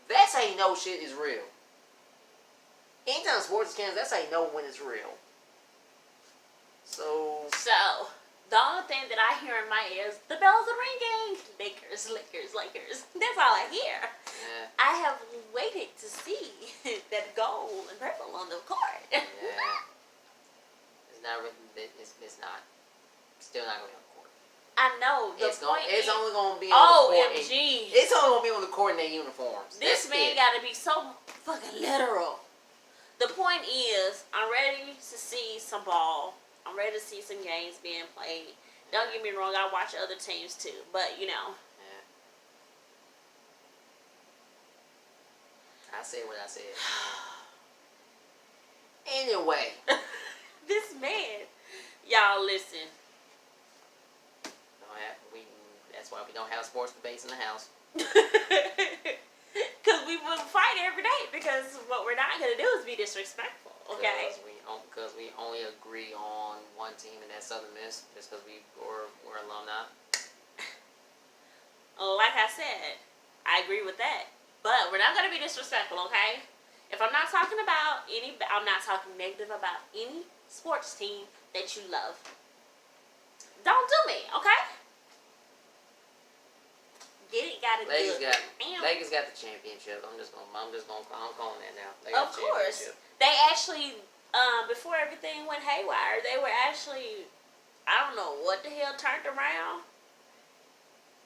that's how you know shit is real. Anytime sports is canceled, that's how you know when it's real. So the only thing that I hear in my ears, the bells are ringing. Lakers, Lakers, Lakers. That's all I hear. Yeah. I have waited to see that gold and purple on the court. Yeah. It's not written. It's not. Still not going to be on the court. I know. It's only going to be on the court. OMG. It's only going to be on the court in their uniforms. This man got to be so fucking literal. The point is, I'm ready to see some ball. I'm ready to see some games being played. Don't get me wrong, I watch other teams too, but you know. Yeah. I said what I said. Anyway. This man. Y'all listen. That's why we don't have sports debates in the house. Because we will fight every day, because what we're not going to do is be disrespectful, okay? Because we only agree on one team, and that's Southern Miss, just because we're alumni. Like I said, I agree with that. But we're not going to be disrespectful, okay? If I'm not talking about I'm not talking negative about any sports team that you love. Don't do me, okay? Get it, got it. Lakers got the championship. I'm calling that now. Of course. They actually, before everything went haywire, they were actually, I don't know what the hell turned around,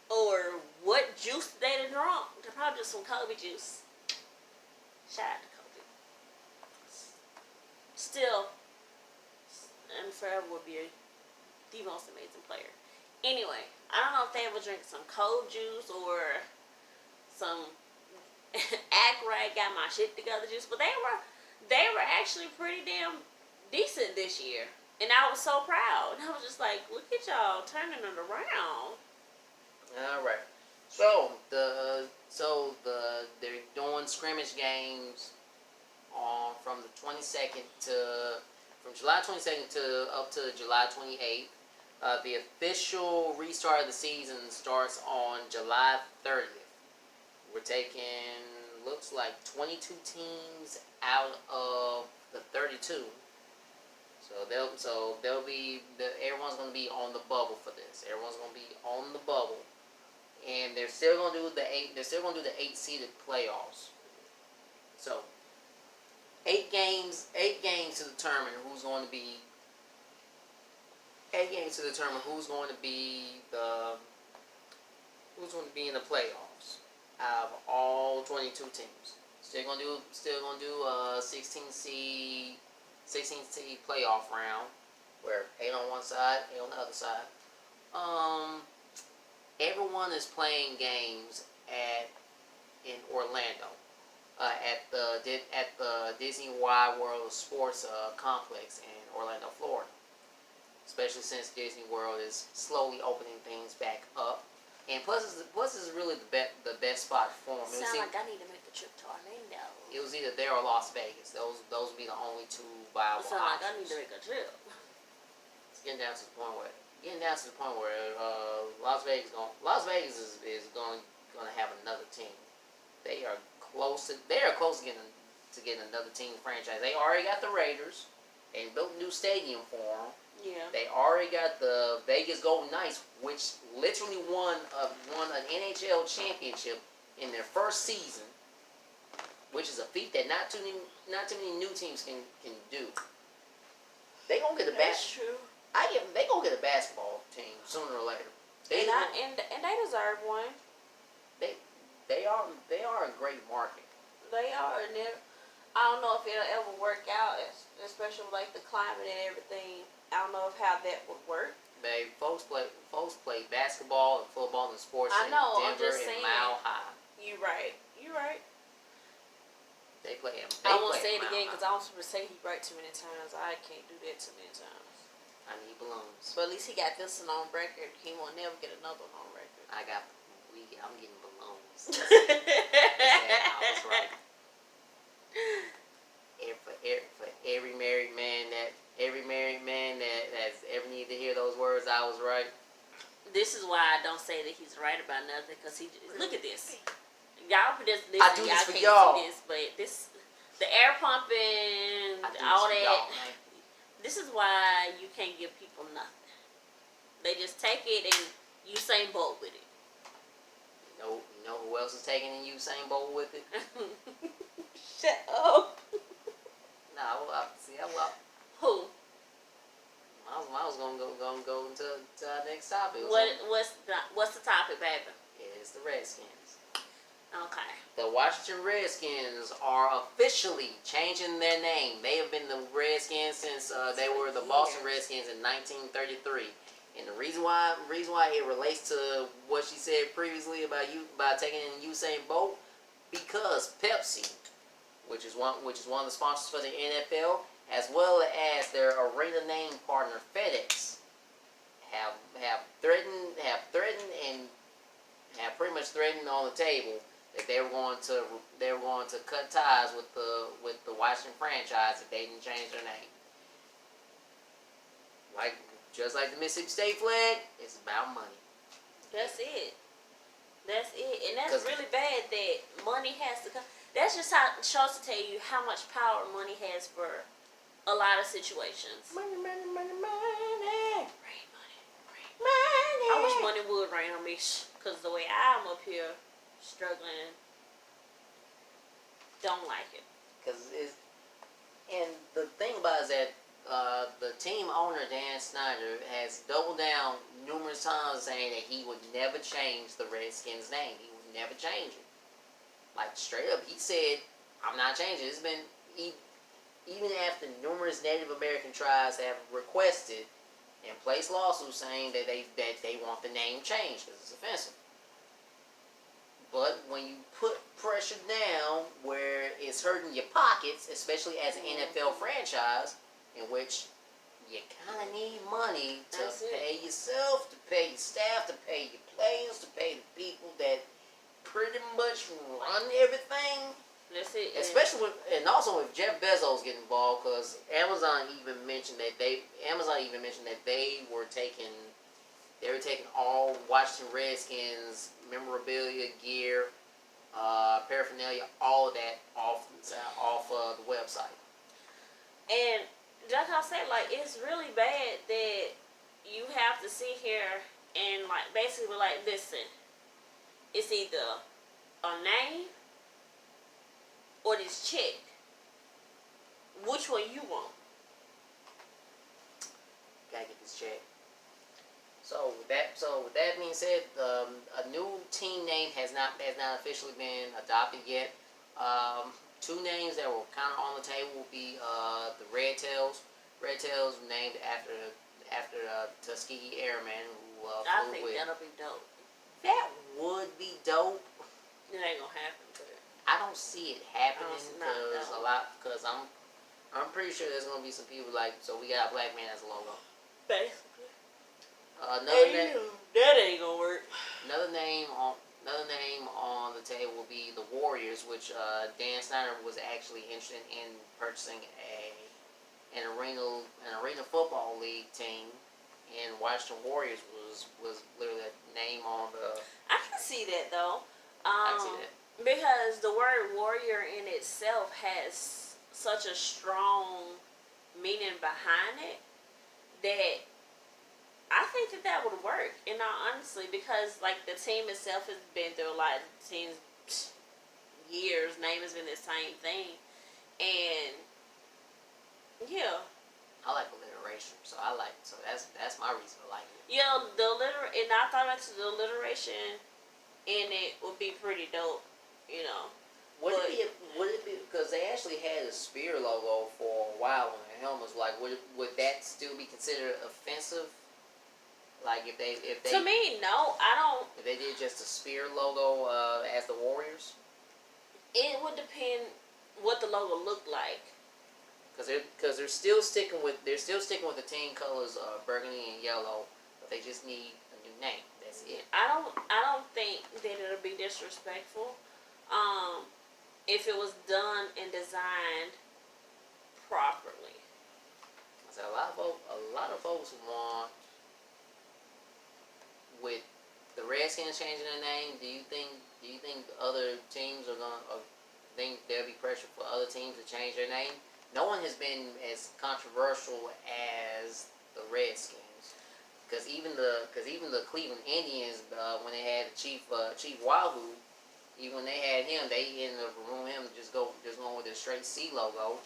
or what juice they done drunk. They're probably just some Kobe juice. Shout out to Kobe. Still, and forever will be the most amazing player. Anyway, I don't know if they ever drink some cold juice or some act right, got my shit together juice, but they were actually pretty damn decent this year, and I was so proud. I was just like, look at y'all turning it around. All right. So they're doing scrimmage games from July 22nd to up to July 28th. The official restart of the season starts on July 30th. We're taking, looks like 22 teams out of the 32. So everyone's going to be on the bubble for this. Everyone's going to be on the bubble, and they're still going to do the 8-seeded playoffs. So 8 games to determine who's going to be. 8 games to determine who's going to be in the playoffs out of all 22 teams. Still gonna do 16 seed playoff round, where 8 on one side, 8 on the other side. Everyone is playing games in Orlando, at the Disney Wide World of Sports complex in Orlando, Florida. Especially since Disney World is slowly opening things back up, and plus is really the best spot for them. Sound like I need to make a trip to Orlando. It was either there or Las Vegas. Those would be the only 2 viable options. Sound like I need to make a trip. It's getting down to the point where Las Vegas is going to have another team. They are close to getting another team franchise. They already got the Raiders. They built a new stadium for them. Yeah. They already got the Vegas Golden Knights, which literally won an NHL championship in their first season, which is a feat that not too many new teams can do. They gonna get That's true. They gonna get a basketball team sooner or later. And they deserve one. They are a great market. They are, and I don't know if it'll ever work out, especially with, like, the climate and everything. I don't know if how that would work. Babe, folks play basketball and football and sports I know, in I'm Denver just and saying. Mile High. You right. They play him. I won't say it again because I was supposed to say he right too many times. I can't do that too many times. I need balloons. But at least he got this one on record. He won't never get another one on record. I'm getting balloons. I was right. For every married man that's ever needed to hear those words, I was right. This is why I don't say that he's right about nothing, because he look at this. Y'all just listen. I do this y'all for can't y'all. see this, but this, the air pumping, all that. This is why you can't give people nothing. They just take it and Usain Bolt with it. You know who else is taking in Usain Bolt with it? Shut up. Who? I was gonna go into our next topic. What's the topic, baby? It's the Redskins. Okay. The Washington Redskins are officially changing their name. They have been the Redskins since they were the Boston Redskins in 1933. And the reason why it relates to what she said previously about taking in Usain Bolt, because Pepsi, which is one of the sponsors for the NFL, as well as their arena name partner FedEx, have pretty much threatened on the table that they were going to cut ties with the Washington franchise if they didn't change their name. Just like the Mississippi State flag, it's about money. That's it. And that's really bad that money has to come. That's just how it shows to tell you how much power money has for a lot of situations. Money. Rain money. I wish money would rain on me, because the way I'm up here struggling, don't like it. And the thing about it is that the team owner, Dan Snyder, has doubled down numerous times saying that he would never change the Redskins' name. He would never change it. Like, straight up, he said, I'm not changing it. It's been, even after numerous Native American tribes have requested and placed lawsuits saying that they want the name changed because it's offensive. But when you put pressure down where it's hurting your pockets, especially as an NFL franchise, in which you kind of need money to pay yourself, to pay your staff, to pay your players, to pay the people that pretty much run everything. That's it. Especially also with Jeff Bezos getting involved, because Amazon even mentioned that they were taking all Washington Redskins memorabilia, gear, paraphernalia, all of that off the website. And like I said, like, it's really bad that you have to sit here and, like, basically, like, listen, it's either a name or this check. Which one you want? Gotta get this check. So with that being said, a new team name has not officially been adopted yet. Two names that were kind of on the table will be the Red Tails. Red Tails named after Tuskegee Airmen who I think that'll be dope. That would be dope. It ain't gonna happen, but I don't see it happening because I'm pretty sure there's gonna be some people like, so we got a black man as a logo. Basically. That ain't gonna work. Another name on the table will be the Warriors, which Dan Snyder was actually interested in purchasing an arena football league team, and Washington Warriors was literally a name on the. I can see that though. I can see that. Because the word warrior in itself has such a strong meaning behind it that I think that would work, in all honesty, because, like, the team itself has been through a lot of teams years. Name has been the same thing. And, yeah. I like alliteration, so that's my reason to like it. Yeah, and I thought the alliteration in it would be pretty dope, you know. Would it be because they actually had a spear logo for a while on their helmets? Like, would that still be considered offensive? Like, if they To me, no, I don't. If they did just a spear logo as the Warriors? It would depend what the logo looked like. Because they're still sticking with the team colors of burgundy and yellow, but they just need a new name. That's it. I don't think that it'll be disrespectful. If it was done and designed properly. So a lot of folks want, with the Redskins changing their name. Do you think other teams are gonna think there'll be pressure for other teams to change their name? No one has been as controversial as the Redskins, because even the Cleveland Indians, when they had Chief Wahoo, even when they had him, they ended up removing him, just going with the straight C logo.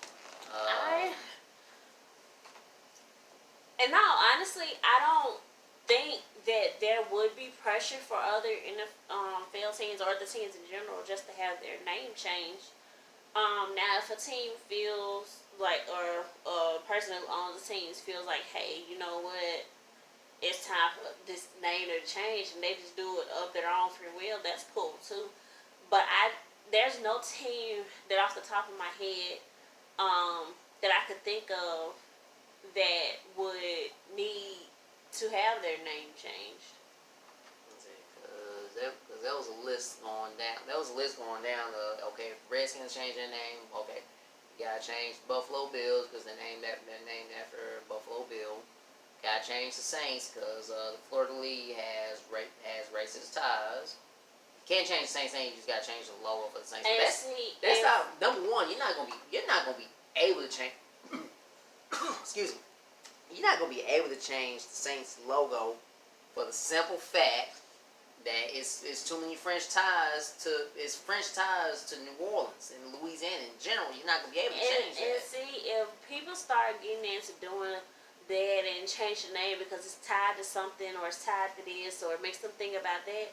And now, honestly, I don't think that there would be pressure for other NFL teams or the teams in general just to have their name changed. Now, if a team feels like, or a person who owns the teams feels like, hey, you know what, it's time for this name to change, and they just do it of their own free will, that's cool too. But there's no team that off the top of my head that I could think of that would need to have their name changed. Because there was a list going down. Okay, if Redskins change their name, okay, you gotta change Buffalo Bills because they're named after Buffalo Bill. Gotta change the Saints because the Florida League has racist ties. You can't change the Saints name. You just gotta change the logo for the Saints. That's not number one. You're not gonna be able to change. Excuse me. You're not gonna be able to change the Saints logo for the simple fact that it's too many French ties to New Orleans and Louisiana in general. You're not gonna be able to change that. And see, if people start getting into doing that and change the name because it's tied to something or it's tied to this or it makes them think about that,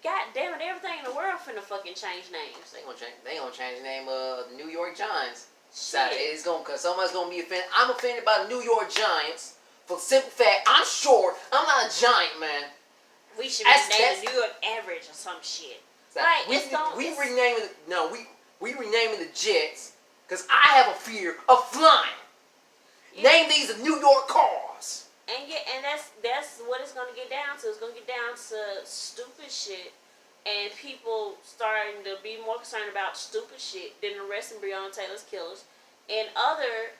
God damn it, everything in the world finna fucking change names. They gonna change the name of the New York Giants. Shit. It's cause somebody's gonna be offended. I'm offended by the New York Giants for the simple fact I'm short. I'm not a giant, man. We should rename the New York Average or some shit. Right? We renaming the Jets because I have a fear of flying. Yeah. Name these the New York cars. And that's what it's gonna get down to. It's gonna get down to stupid shit, and people starting to be more concerned about stupid shit than arresting Breonna Taylor's killers and other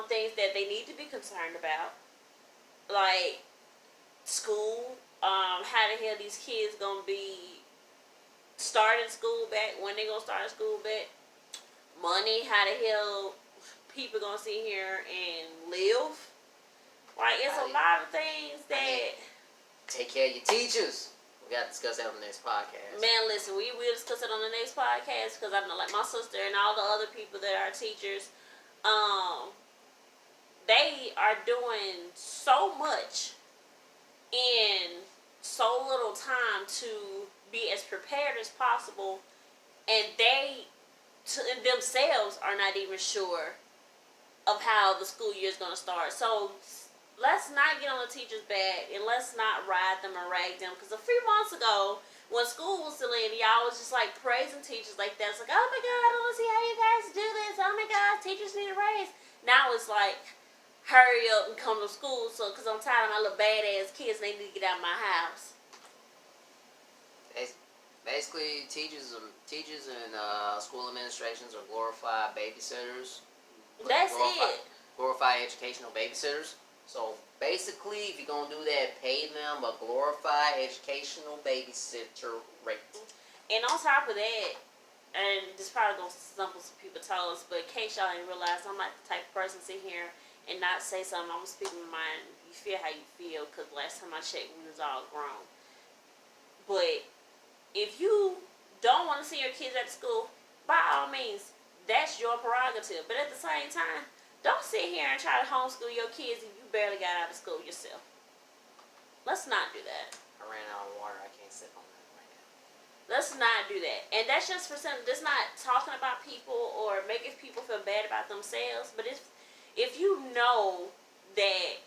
things that they need to be concerned about, like school. How the hell these kids gonna be starting school back? When they gonna start school back? Money. How the hell people gonna sit here and live? Like, it's a lot of things that... Take care of your teachers. We gotta discuss that on the next podcast. Man, listen, we will discuss it on the next podcast because I know, like, my sister and all the other people that are teachers, they are doing so much in so little time to be as prepared as possible, and they themselves are not even sure of how the school year is going to start. So let's not get on the teachers' back, and let's not ride them and rag them, because a few months ago when school was still in, y'all was just like praising teachers like that. It's like, oh my god, I don't see how you guys do this. Oh my god, teachers need a raise. Now it's like, hurry up and come to school, so because I'm tired of my little badass kids, they need to get out of my house. Basically, teachers and school administrations are glorified babysitters. That's it. Glorified educational babysitters. So basically, if you're gonna do that, pay them a glorified educational babysitter rate. And on top of that, and this probably gonna stumble some people's toes, but in case y'all didn't realize, I'm not the type of person sit here and not say something. I'm speaking my mind. You feel how you feel, because last time I checked, we was all grown. But if you don't want to see your kids at school, by all means, that's your prerogative. But at the same time, don't sit here and try to homeschool your kids if you barely got out of school yourself. Let's not do that. I ran out of water. I can't sip on that right now. Let's not do that. And that's just for some. That's not talking about people or making people feel bad about themselves. But if you know that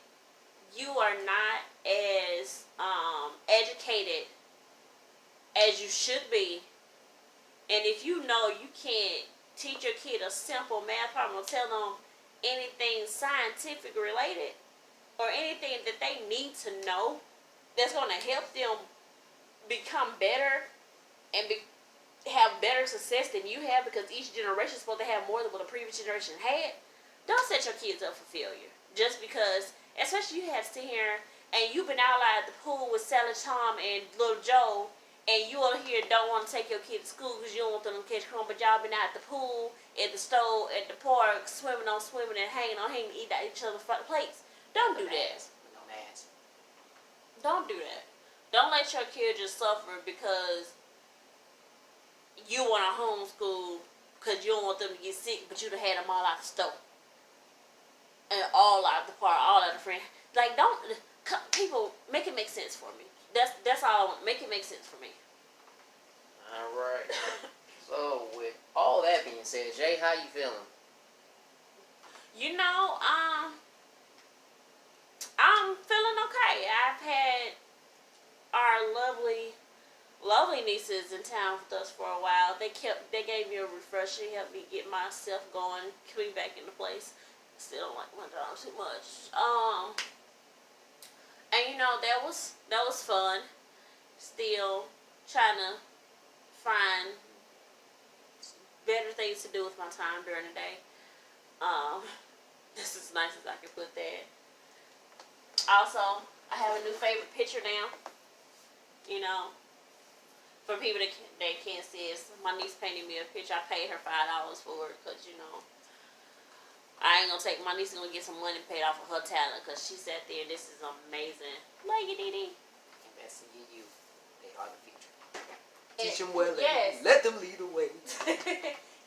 you are not as educated as you should be, and if you know you can't teach your kid a simple math problem or tell them anything scientific related or anything that they need to know that's going to help them become better and have better success than you have, because each generation is supposed to have more than what the previous generation had, don't set your kids up for failure. Just because, especially you have to sit here and you've been out at the pool with Sally Tom and Little Joe, and you over here don't want to take your kid to school because you don't want them to catch corona, but y'all been out at the pool, at the stove, at the park, swimming and hanging on, eating at each other's plates. Don't do that. Don't ask. Don't do that. Don't let your kid just suffer because you want to homeschool because you don't want them to get sick, but you'd have had them all out the stove. And all out the park, all out the friend. Like, don't, people, make it make sense for me. That's all I want. Make it make sense for me. Alright. So, with all that being said, Jay, how you feeling? You know, I'm feeling okay. I've had our lovely nieces in town with us for a while. They gave me a refresher, helped me get myself going, coming back into place. Still don't like my job too much. And you know, that was fun. Still trying to find better things to do with my time during the day. This is as nice as I can put that. Also, I have a new favorite picture now. You know, for people that can't see it, my niece painted me a picture. I paid her $5 for it because, you know, I ain't gonna take, my niece is gonna get some money paid off of her talent because she sat there, this is amazing. Love you, Dee. Invest in you. They are the future. Teach them well. Yes. Let them lead the way.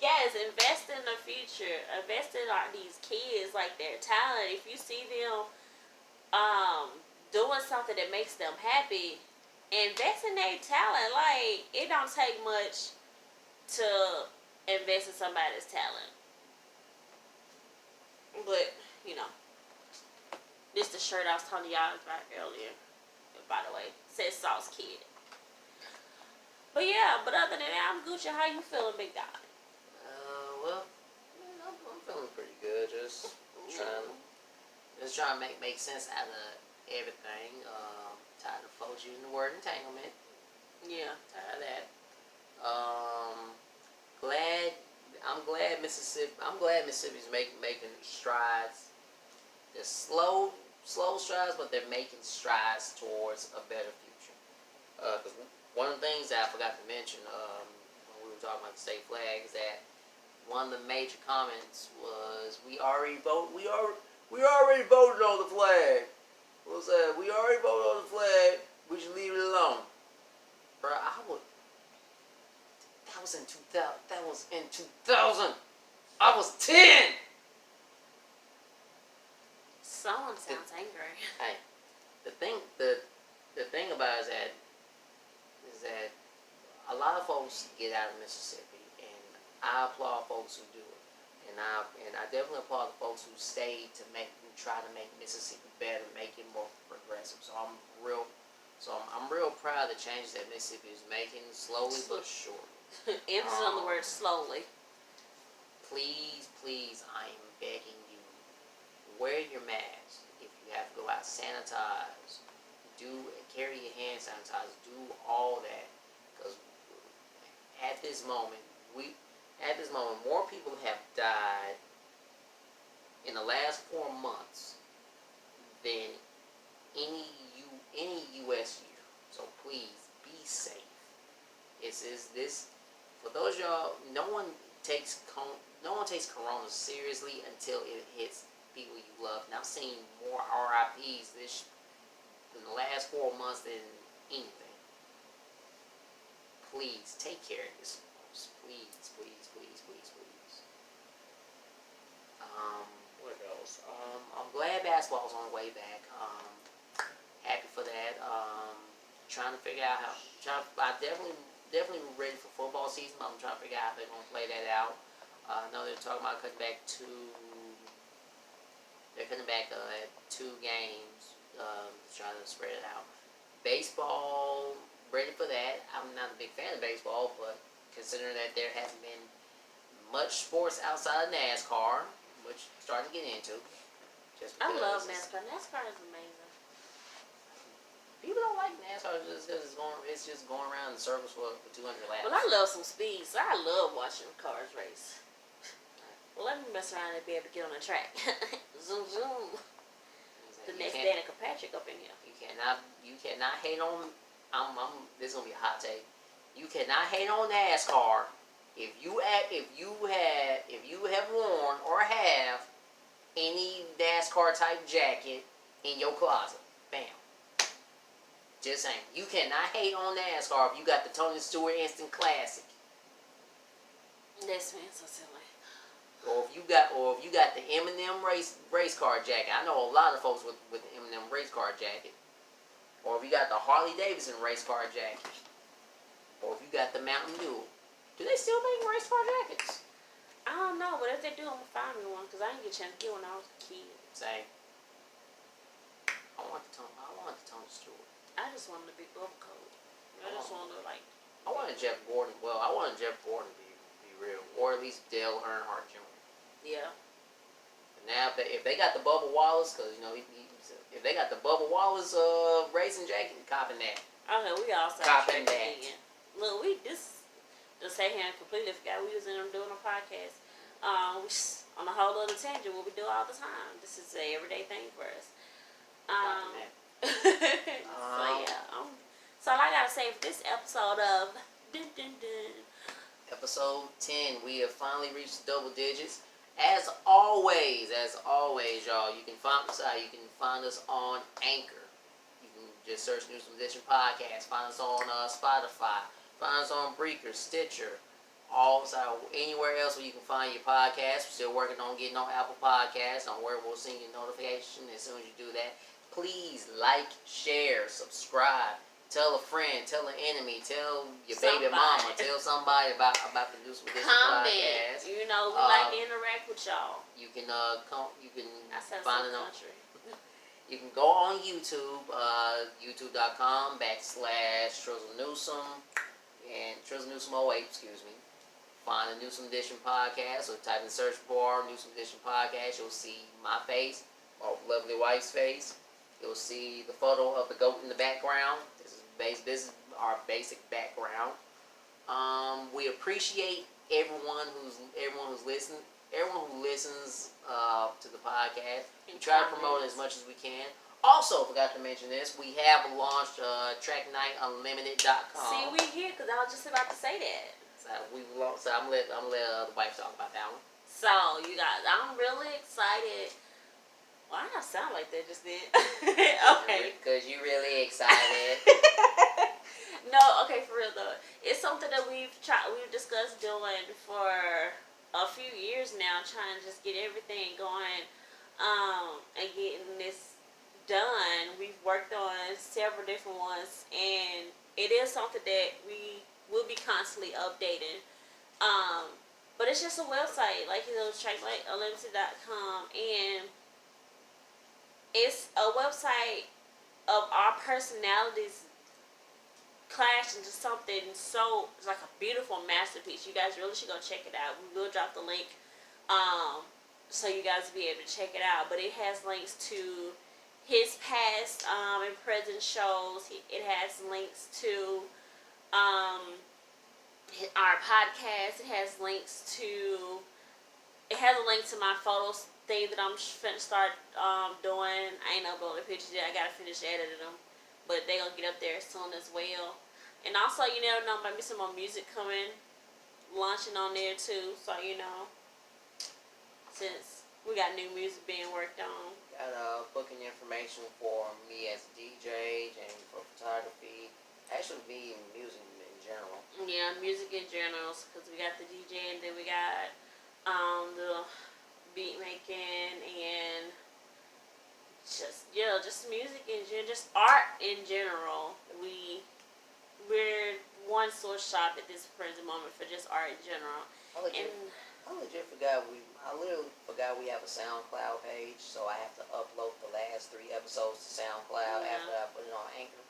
Yes, invest in the future. Invest in these kids, like their talent. If you see them doing something that makes them happy, invest in their talent. Like, it don't take much to invest in somebody's talent. But, you know, this is the shirt I was telling y'all about earlier. By the way, it says Sauce Kid. But yeah, but other than that, I'm Gucci. How you feeling, big guy? Well, I'm feeling pretty good. Just trying to make sense out of everything. Tired of folks using the word entanglement. Yeah. Tired of that. I'm glad Mississippi's making strides. They're slow strides, but they're making strides towards a better future. Because one of the things that I forgot to mention when we were talking about the state flag is that one of the major comments was, we already voted on the flag. What's that? We already voted on the flag. We should leave it alone. Bro, that was in 2000. I was 10. Someone sounds angry. Hey, the thing about it is that a lot of folks get out of Mississippi, and I applaud folks who do it, and I definitely applaud the folks who stay to try to make Mississippi better, make it more progressive. So I'm real proud of the changes that Mississippi is making, slowly but surely. Emphasis on the word slowly. Please, I am begging you, wear your mask. If you have to go out, sanitize. Carry your hand sanitizer. Do all that, because at this moment, more people have died in the last 4 months than any U.S. year. So please be safe. This for those of y'all. No one takes Corona seriously until it hits people you love. And I've seen more RIPs in the last 4 months than anything. Please take care of this. Please. What else? I'm glad basketball's on the way back. Happy for that. Trying to figure out I definitely definitely ready for football season. I'm trying to figure out how they're going to play that out. I know they're talking about cutting back they're cutting back at 2 games, trying to spread it out. Baseball, ready for that. I'm not a big fan of baseball, but considering that there hasn't been much sports outside of NASCAR, which I'm starting to get into. Just I because love NASCAR. NASCAR is amazing. people don't like NASCAR just because it's just going around in circles for 200 laps. Well, I love some speed, so I love watching cars race. Well, let me mess around and be able to get on the track. Zoom, zoom. The next Danica Patrick up in here. You cannot hate on. This is gonna be a hot take. You cannot hate on NASCAR if you have worn or have any NASCAR type jacket in your closet. Bam. Just saying. You cannot hate on NASCAR if you got the Tony Stewart Instant Classic. This man's so silly. Or if you got the Eminem race car jacket. I know a lot of folks with the Eminem race car jacket. Or if you got the Harley Davidson race car jacket. Or if you got the Mountain Dew. Do they still make race car jackets? I don't know, but if they do, I'm gonna find me one because I didn't get a chance to get one when I was a kid. Say, I want the Tony Stewart. I just wanted to be bubble coat. I just wanted to like. I wanted Jeff Gordon. Well, I wanted Jeff Gordon to be real, or at least Dale Earnhardt Jr. Yeah. Now, if they got the Bubba Wallace, because if they got the Bubba Wallace racing jacket, copping that. Okay, we all started Copping that. again. Look, we just sat here and completely forgot we was in them doing a podcast. On a whole other tangent, what we do all the time. This is an everyday thing for us. So yeah, so all I gotta say for this episode of Episode 10, we have finally reached double digits. As always, y'all, you can find us out. You can find us on Anchor. You can just search Newsome Edition Podcast. Find us on Spotify. Find us on Breaker, Stitcher, anywhere else where you can find your podcast. We're still working on getting on Apple Podcasts. Don't worry, we'll send you a notification as soon as you do that. Please like, share, subscribe. Tell a friend, tell an enemy, tell your baby mama, tell somebody about the Newsome Edition Podcast. You know, we like to interact with y'all. You can find it on. Country. You can go on YouTube, youtube.com/TrizzleNewsome and TrizzleNewsome08, excuse me. Find the Newsome Edition Podcast, or type in the search bar Newsome Edition Podcast. You'll see my face, my lovely wife's face. You'll see the photo of the goat in the background. This is our basic background. We appreciate everyone who's listening. Everyone who listens to the podcast. We try to promote it as much as we can. Also, forgot to mention this. We have launched TrackNightUnlimited.com. See, we here because I was just about to say that. So I'm gonna let the wife talk about that one. So you guys, I'm really excited. Why did I sound like that just then? Okay. Because you're really excited. No, okay, for real though. It's something that we've discussed doing for a few years now, trying to just get everything going, and getting this done. We've worked on several different ones, and it is something that we will be constantly updating. But it's just a website, like TrackNightUnlimited.com, and it's a website of our personalities clashed into something it's like a beautiful masterpiece. You guys really should go check it out. We will drop the link so you guys will be able to check it out. But it has links to his past and present shows. It has links to our podcast. It has links to... It has a link to my photos thing that I'm finna start doing. I ain't uploaded pictures yet. I gotta finish editing them. But they gonna get up there soon as well. And also, you never know, maybe some more music launching on there too. So, since we got new music being worked on. Got booking information for me as a DJ, Jamie for photography. Actually, me and music in general. Yeah, music in general, because we got the DJ and then we got the beat making and just music in general, just art in general. We we're one source shop at this present moment for just art in general. I legit, And I literally forgot we have a SoundCloud page, so I have to upload the last 3 episodes to SoundCloud Yeah. after I put it on Anchor.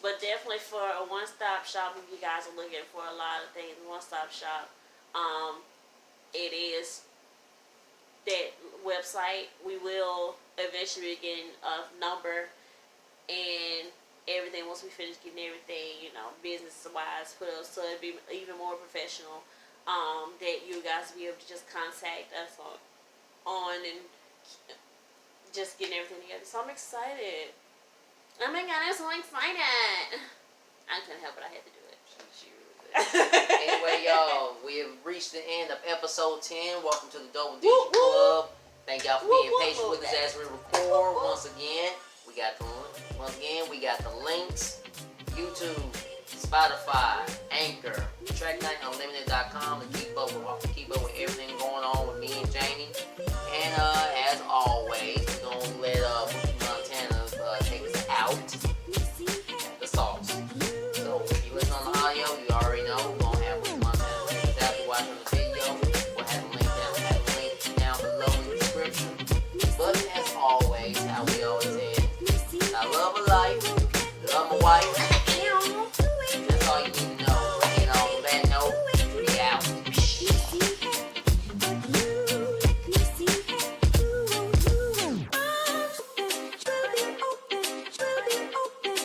But definitely for a one-stop shop, if you guys are looking for a lot of things, one-stop shop, it is that website. We will eventually be getting a number and everything once we finish getting everything, business-wise put up, so it'd be even more professional. That you guys be able to just contact us on and just getting everything together. So I'm excited. Oh my god, I'm so excited. I couldn't help it, I had to do it. She really did. Anyway, y'all, we have reached the end of episode 10. Welcome to the Double Digit Woo, woo. Club. Thank y'all for being Woo, woo, patient woo. with us as we record. Once again, we got the links: YouTube, Spotify, Anchor, Track9Unlimited.com to keep up with everything going on with me and Jamie. And as always, we're gonna let Montana take us out at the sauce. So if you listen on the audio, you already know we're gonna have Montana take us out. If you're watching the video, we'll have the link down below in the description. But as always, how we always say it, I love a life.